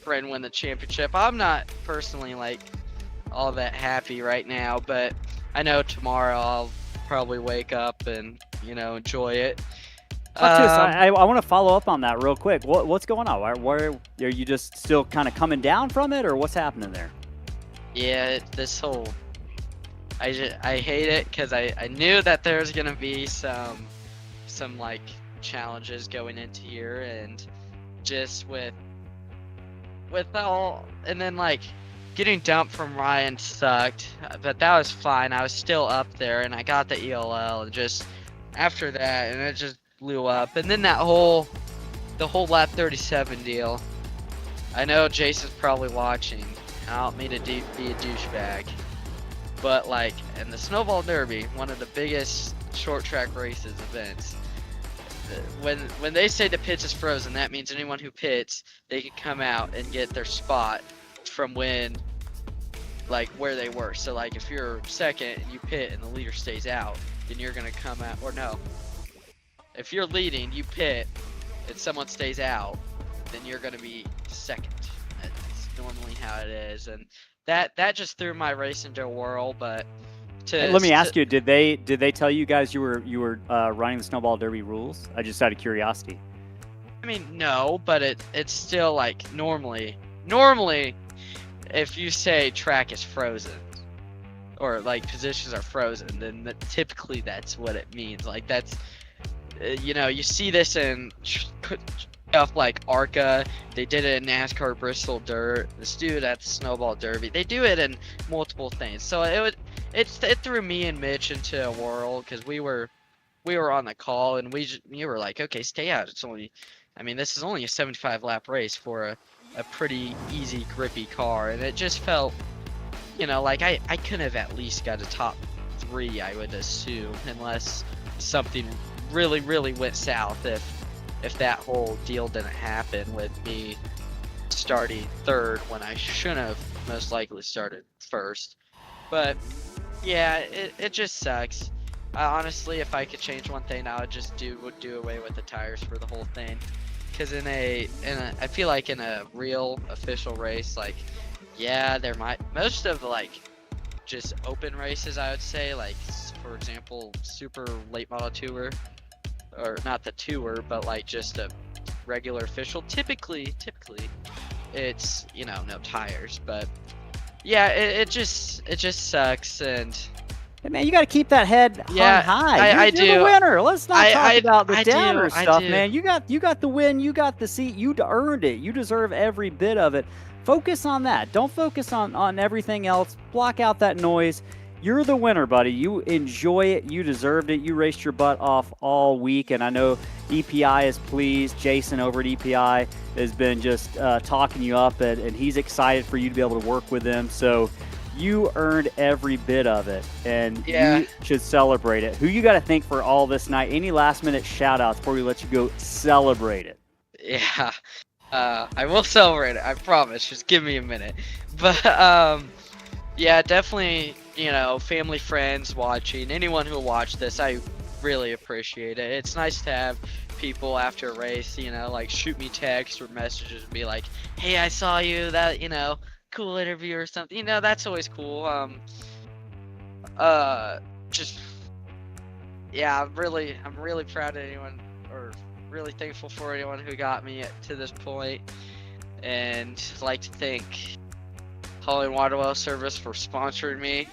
friend win the championship. I'm not personally like all that happy right now, but I know tomorrow I'll probably wake up and, you know, enjoy it. Talk to us. I want to follow up on that real quick. What's going on? Where are you just still kind of coming down from it, or what's happening there? Yeah, this whole I hate it because I knew that there's gonna be some like challenges going into here, and just with all, and then like getting dumped from Ryan sucked, but that was fine. I was still up there and I got the ELL, and just after that, and it just blew up. And then the whole lap 37 deal. I know Jason's probably watching. I don't mean to be a douchebag, but like in the Snowball Derby, one of the biggest short track races events, when they say the pitch is frozen, that means anyone who pits, they can come out and get their spot from when, like where they were. So like if you're second and you pit and the leader stays out, then you're gonna come out, or no, if you're leading, you pit and someone stays out, then you're gonna be second. That's normally how it is, and that just threw my race into a whirl. But Let me ask you: Did they tell you guys you were running the Snowball Derby rules? I just out of curiosity. I mean, no, but it's still like normally, if you say track is frozen or like positions are frozen, then typically that's what it means. Like that's, you know, you see this in stuff like ARCA. They did it in NASCAR Bristol Dirt. This dude at the Snowball Derby. They do it in multiple things. So it threw me and Mitch into a whirl because we were on the call, and we were like, okay, stay out. It's only, I mean, this is only a 75 lap race for a pretty easy grippy car, and it just felt, you know, like I could have at least got a top 3, I would assume, unless something really went south. If that whole deal didn't happen with me starting 3rd when I shouldn't have most likely started 1st. But yeah, it just sucks. Honestly, if I could change one thing, I would just do away with the tires for the whole thing. Because I feel like in a real official race, like, yeah, there might, most of like just open races, I would say, like for example, super late model tour, or not the tour, but like just a regular official. Typically, it's, you know, no tires. But yeah, it just sucks. And hey man, you got to keep that head hung high. You're do. The winner. Let's not talk about the downer stuff, do. man. You got the win. You got the seat. You earned it. You deserve every bit of it. Focus on that. Don't focus on everything else. Block out that noise. You're the winner, buddy. You enjoy it. You deserved it. You raced your butt off all week, and I know EPI is pleased. Jason over at EPI has been just talking you up, and he's excited for you to be able to work with them. So you earned every bit of it, and you should celebrate it. Who you got to thank for all this night? Any last-minute shout-outs before we let you go celebrate it? Yeah, I will celebrate it. I promise. Just give me a minute. But yeah, definitely. You know, family, friends watching, anyone who watched this, I really appreciate it. It's nice to have people after a race, you know, like shoot me texts or messages and be like, hey, I saw you, that, you know, cool interview or something. You know, that's always cool. Just, yeah, I'm really proud of anyone, or really thankful for anyone who got me to this point. And I'd like to thank Holly and Waterwell Service for sponsoring me.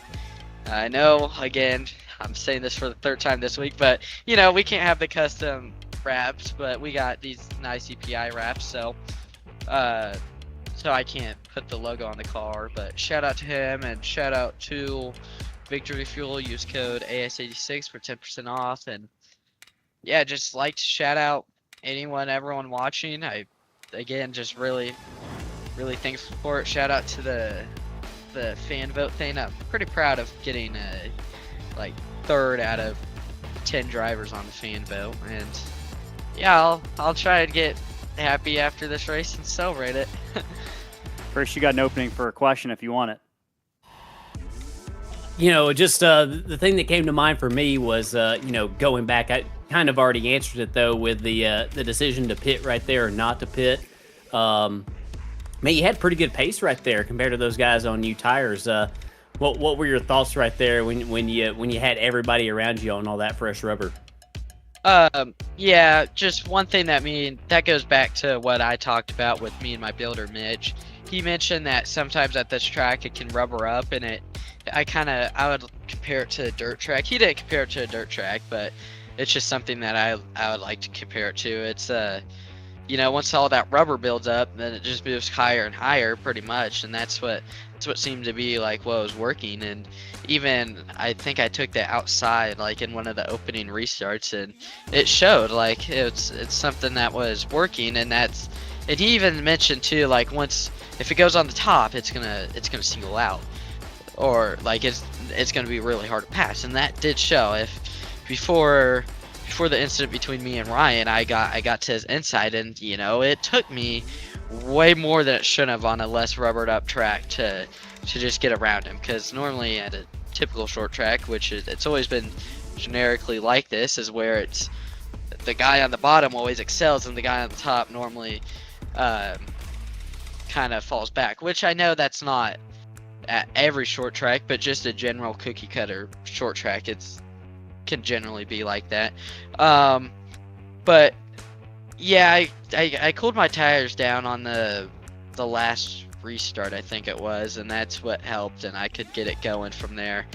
I know, again, I'm saying this for the 3rd time this week, but, you know, we can't have the custom wraps, but we got these nice EPI wraps, so I can't put the logo on the car. But shout out to him, and shout out to Victory Fuel. Use code AS86 for 10% off. And yeah, just like to shout out everyone watching. I, again, just really thankful for it. Shout out to the fan vote thing. I'm pretty proud of getting like 3rd out of 10 drivers on the fan vote. And yeah, I'll try to get happy after this race and celebrate it. First, you got an opening for a question if you want it. You know, just the thing that came to mind for me was, you know, going back. I kind of already answered it though with the decision to pit right there or not to pit. Man, you had pretty good pace right there compared to those guys on new tires. What were your thoughts right there when you had everybody around you on all that fresh rubber? Yeah, just one thing that goes back to what I talked about with me and my builder Mitch. He mentioned that sometimes at this track it can rubber up, and I would compare it to a dirt track. He didn't compare it to a dirt track, but it's just something that I would like to compare it to. It's you know, once all that rubber builds up, then it just moves higher and higher pretty much, and that's what seemed to be like what was working. And even I think I took that outside like in one of the opening restarts, and it showed like it's something that was working. And he even mentioned too, like if it goes on the top, it's gonna single out, or like it's gonna be really hard to pass. And that did show. If before the incident between me and Ryan, I got to his inside, and you know, it took me way more than it should have on a less rubbered up track to just get around him. Because normally at a typical short track, which it's always been generically like this, is where it's the guy on the bottom always excels and the guy on the top normally kind of falls back. Which I know that's not at every short track, but just a general cookie cutter short track, can generally be like that. But yeah, I cooled my tires down on the last restart, I think it was, and that's what helped, and I could get it going from there.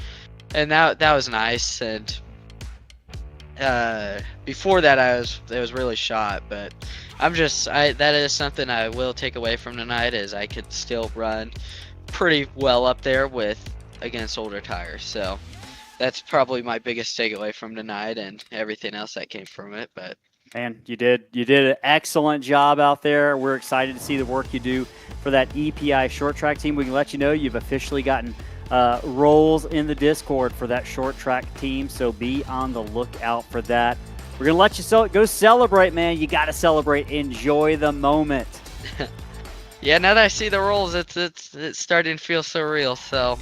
And that was nice. And before that it was really shot, but that is something I will take away from tonight, is I could still run pretty well up there against older tires. So that's probably my biggest takeaway from tonight, and everything else that came from it. But man, you did an excellent job out there. We're excited to see the work you do for that EPI short track team. We can let you know you've officially gotten roles in the Discord for that short track team, so be on the lookout for that. We're gonna let you go celebrate, man. You got to celebrate. Enjoy the moment. Yeah, now that I see the roles, it's starting to feel surreal. So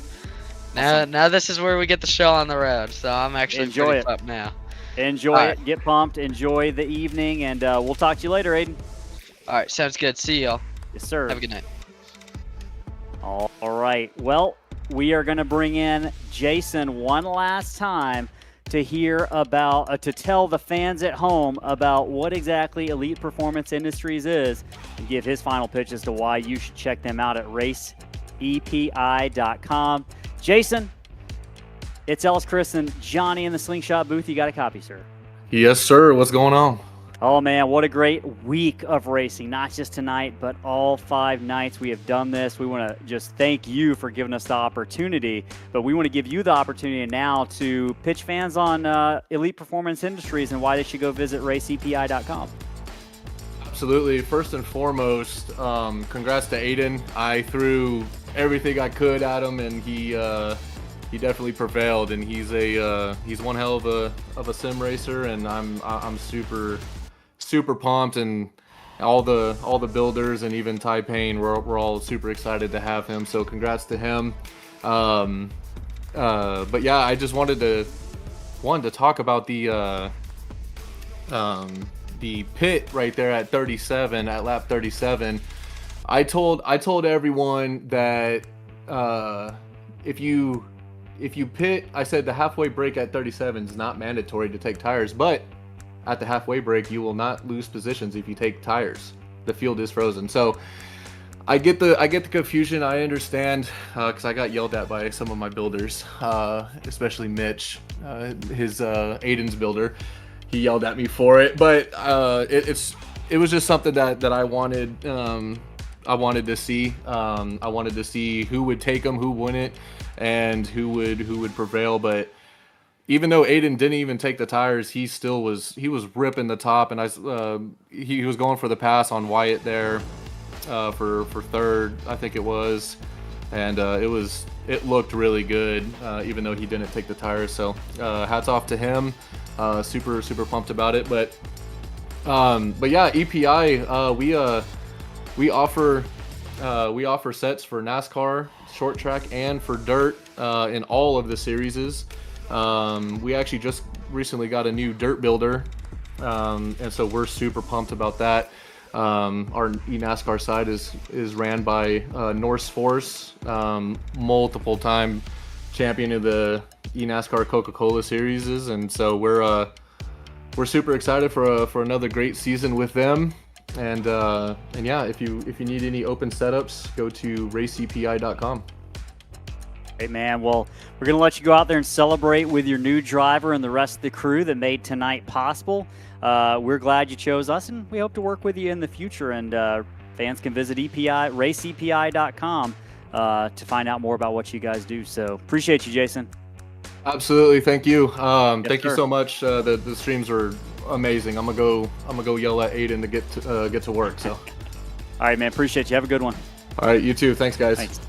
now this is where we get the show on the road. So I'm actually pretty pumped now. Enjoy it. Get pumped. Enjoy the evening, and we'll talk to you later, Aiden. All right, sounds good. See y'all. Yes, sir. Have a good night. All right. Well, we are going to bring in Jason one last time to hear about, to tell the fans at home about what exactly Elite Performance Industries is, and give his final pitch as to why you should check them out at raceepi.com. Jason, it's Ellis, Chris, and Johnny in the Slingshot booth. You got a copy, sir? Yes, sir. What's going on? Oh, man, what a great week of racing. Not just tonight, but all 5 nights we have done this. We want to just thank you for giving us the opportunity, but we want to give you the opportunity now to pitch fans on Elite Performance Industries and why they should go visit raceepi.com. Absolutely. First and foremost, congrats to Aiden. I threw everything I could at him, and he definitely prevailed. And he's one hell of a sim racer, and I'm super pumped, and all the builders and even Ty Payne, we're all super excited to have him. So congrats to him. But yeah, I just wanted to talk about the pit right there at 37, at lap 37. I told everyone that if you pit, I said the halfway break at 37 is not mandatory to take tires, but at the halfway break you will not lose positions if you take tires. The field is frozen. So I get the confusion. I understand, because I got yelled at by some of my builders, especially Mitch, his Aiden's builder. He yelled at me for it, but it was just something that I wanted. I wanted to see. I wanted to see who would take them, who wouldn't, and who would prevail. But even though Aiden didn't even take the tires, he was ripping the top, and he was going for the pass on Wyatt there for third, I think it was, and it looked really good, even though he didn't take the tires. So hats off to him. Super pumped about it. But But yeah, EPI, we offer sets for NASCAR, short track, and for dirt in all of the series. We actually just recently got a new dirt builder, and so we're super pumped about that. Our eNASCAR side is ran by Norse Force, multiple time champion of the eNASCAR Coca-Cola series, and so we're super excited for another great season with them. And yeah, if you need any open setups, go to raceepi.com. Hey man, well, we're going to let you go out there and celebrate with your new driver and the rest of the crew that made tonight possible. We're glad you chose us, and we hope to work with you in the future. And fans can visit raceepi.com to find out more about what you guys do. So appreciate you, Jason. Absolutely, thank you. Yes, thank you sir. so much. The streams were amazing. I'm gonna go yell at Aiden to get to work. So, All right, man. Appreciate you. Have a good one. all right, you too. Thanks, guys. Thanks.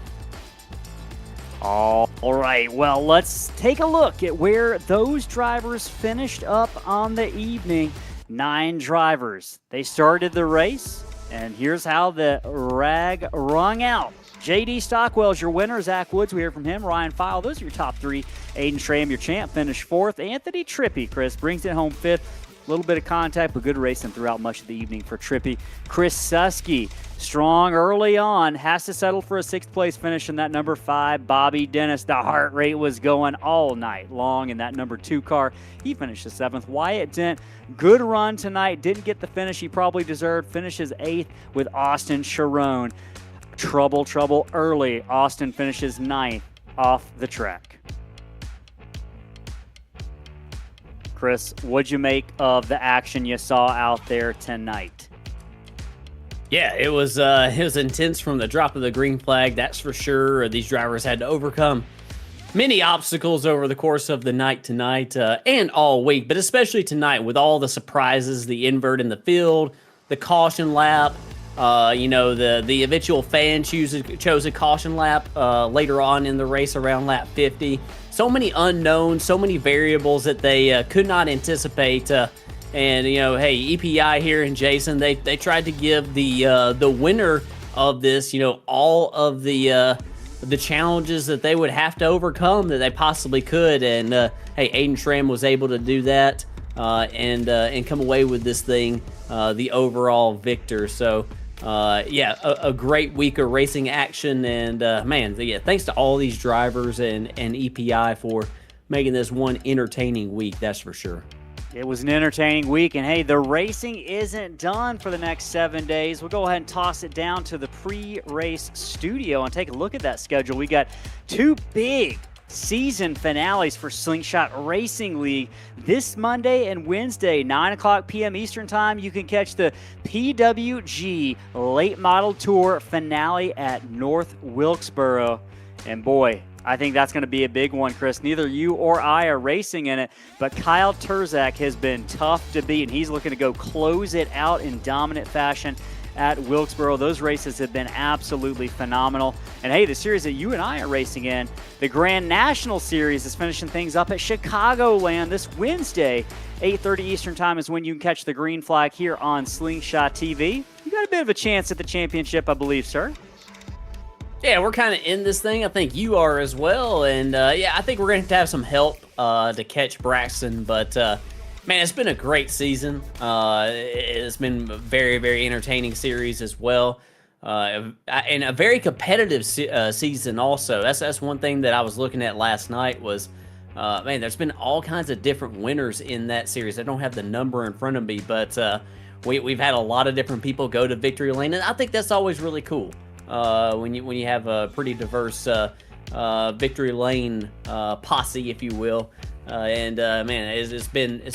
All right, well, let's take a look at where those drivers finished up on the evening. 9 drivers. They started the race, and here's how the rag rung out. JD Stockwell's your winner. Zach Woods, we hear from him. Ryan File, those are your top 3. Aiden Schramm, your champ, finished 4th. Anthony Trippy, Chris, brings it home 5th. A little bit of contact, but good racing throughout much of the evening for Trippy. Chris Susky, strong early on, has to settle for a 6th place finish in that number 5. Bobby Dennis, the heart rate was going all night long in that number 2 car. He finished the 7th. Wyatt Dent, good run tonight. Didn't get the finish he probably deserved. Finishes 8th with Austin Sharon. Trouble early. Austin finishes 9th off the track. Chris, what'd you make of the action you saw out there tonight? Yeah, it was intense from the drop of the green flag, that's for sure. These drivers had to overcome many obstacles over the course of the night tonight and all week, but especially tonight with all the surprises, the invert in the field, the caution lap. The eventual fan chose a caution lap later on in the race around lap 50. So many unknowns, so many variables that they could not anticipate. And EPI here and Jason, they tried to give the winner of this, all of the challenges that they would have to overcome that they possibly could. And Aiden Schramm was able to do that and come away with this thing, the overall victor. So. A great week of racing action, and thanks to all these drivers and EPI for making this one entertaining week, that's for sure. It was an entertaining week, and hey, the racing isn't done for the next 7 days. We'll go ahead and toss it down to the pre-race studio and take a look at that schedule. We got 2 big season finales for Slingshot Racing League this Monday and Wednesday, 9 p.m. Eastern Time. You can catch the PWG Late Model Tour finale at North Wilkesboro. And boy, I think that's going to be a big one, Chris. Neither you or I are racing in it, but Kyle Terzak has been tough to beat, and he's looking to go close it out in dominant fashion at Wilkesboro. Those races have been absolutely phenomenal. And hey, the series that you and I are racing in, the Grand National Series, is finishing things up at Chicagoland this Wednesday. 8:30 Eastern Time is when you can catch the green flag here on Slingshot TV. You got a bit of a chance at the championship, I believe, sir. Yeah, we're kind of in this thing. I think you are as well. And I think we're going to have some help to catch Braxton. But man, it's been a great season. It's been a very, very entertaining series as well. And a very competitive season also. That's one thing that I was looking at last night was, there's been all kinds of different winners in that series. I don't have the number in front of me, but we've had a lot of different people go to victory lane. And I think that's always really cool when you have a pretty diverse victory lane posse, if you will. It's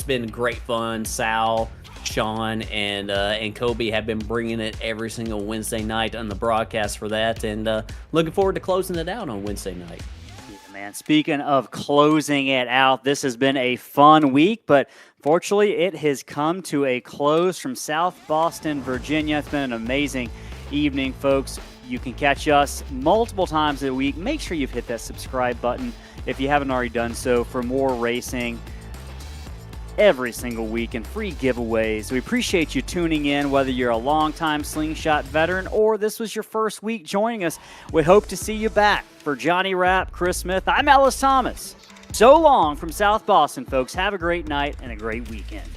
been great fun. Sal, Sean, and Kobe have been bringing it every single Wednesday night on the broadcast for that, and looking forward to closing it out on Wednesday night. Yeah, man. Speaking of closing it out, this has been a fun week, but fortunately it has come to a close from South Boston, Virginia. It's been an amazing evening, folks. You can catch us multiple times a week. Make sure you've hit that subscribe button if you haven't already done so for more racing. every single week and free giveaways. We appreciate you tuning in, whether you're a longtime Slingshot veteran or this was your first week joining us. We hope to see you back. For Johnny Rapp, Chris Smith, I'm Ellis Thomas. So long from South Boston, folks. Have a great night and a great weekend.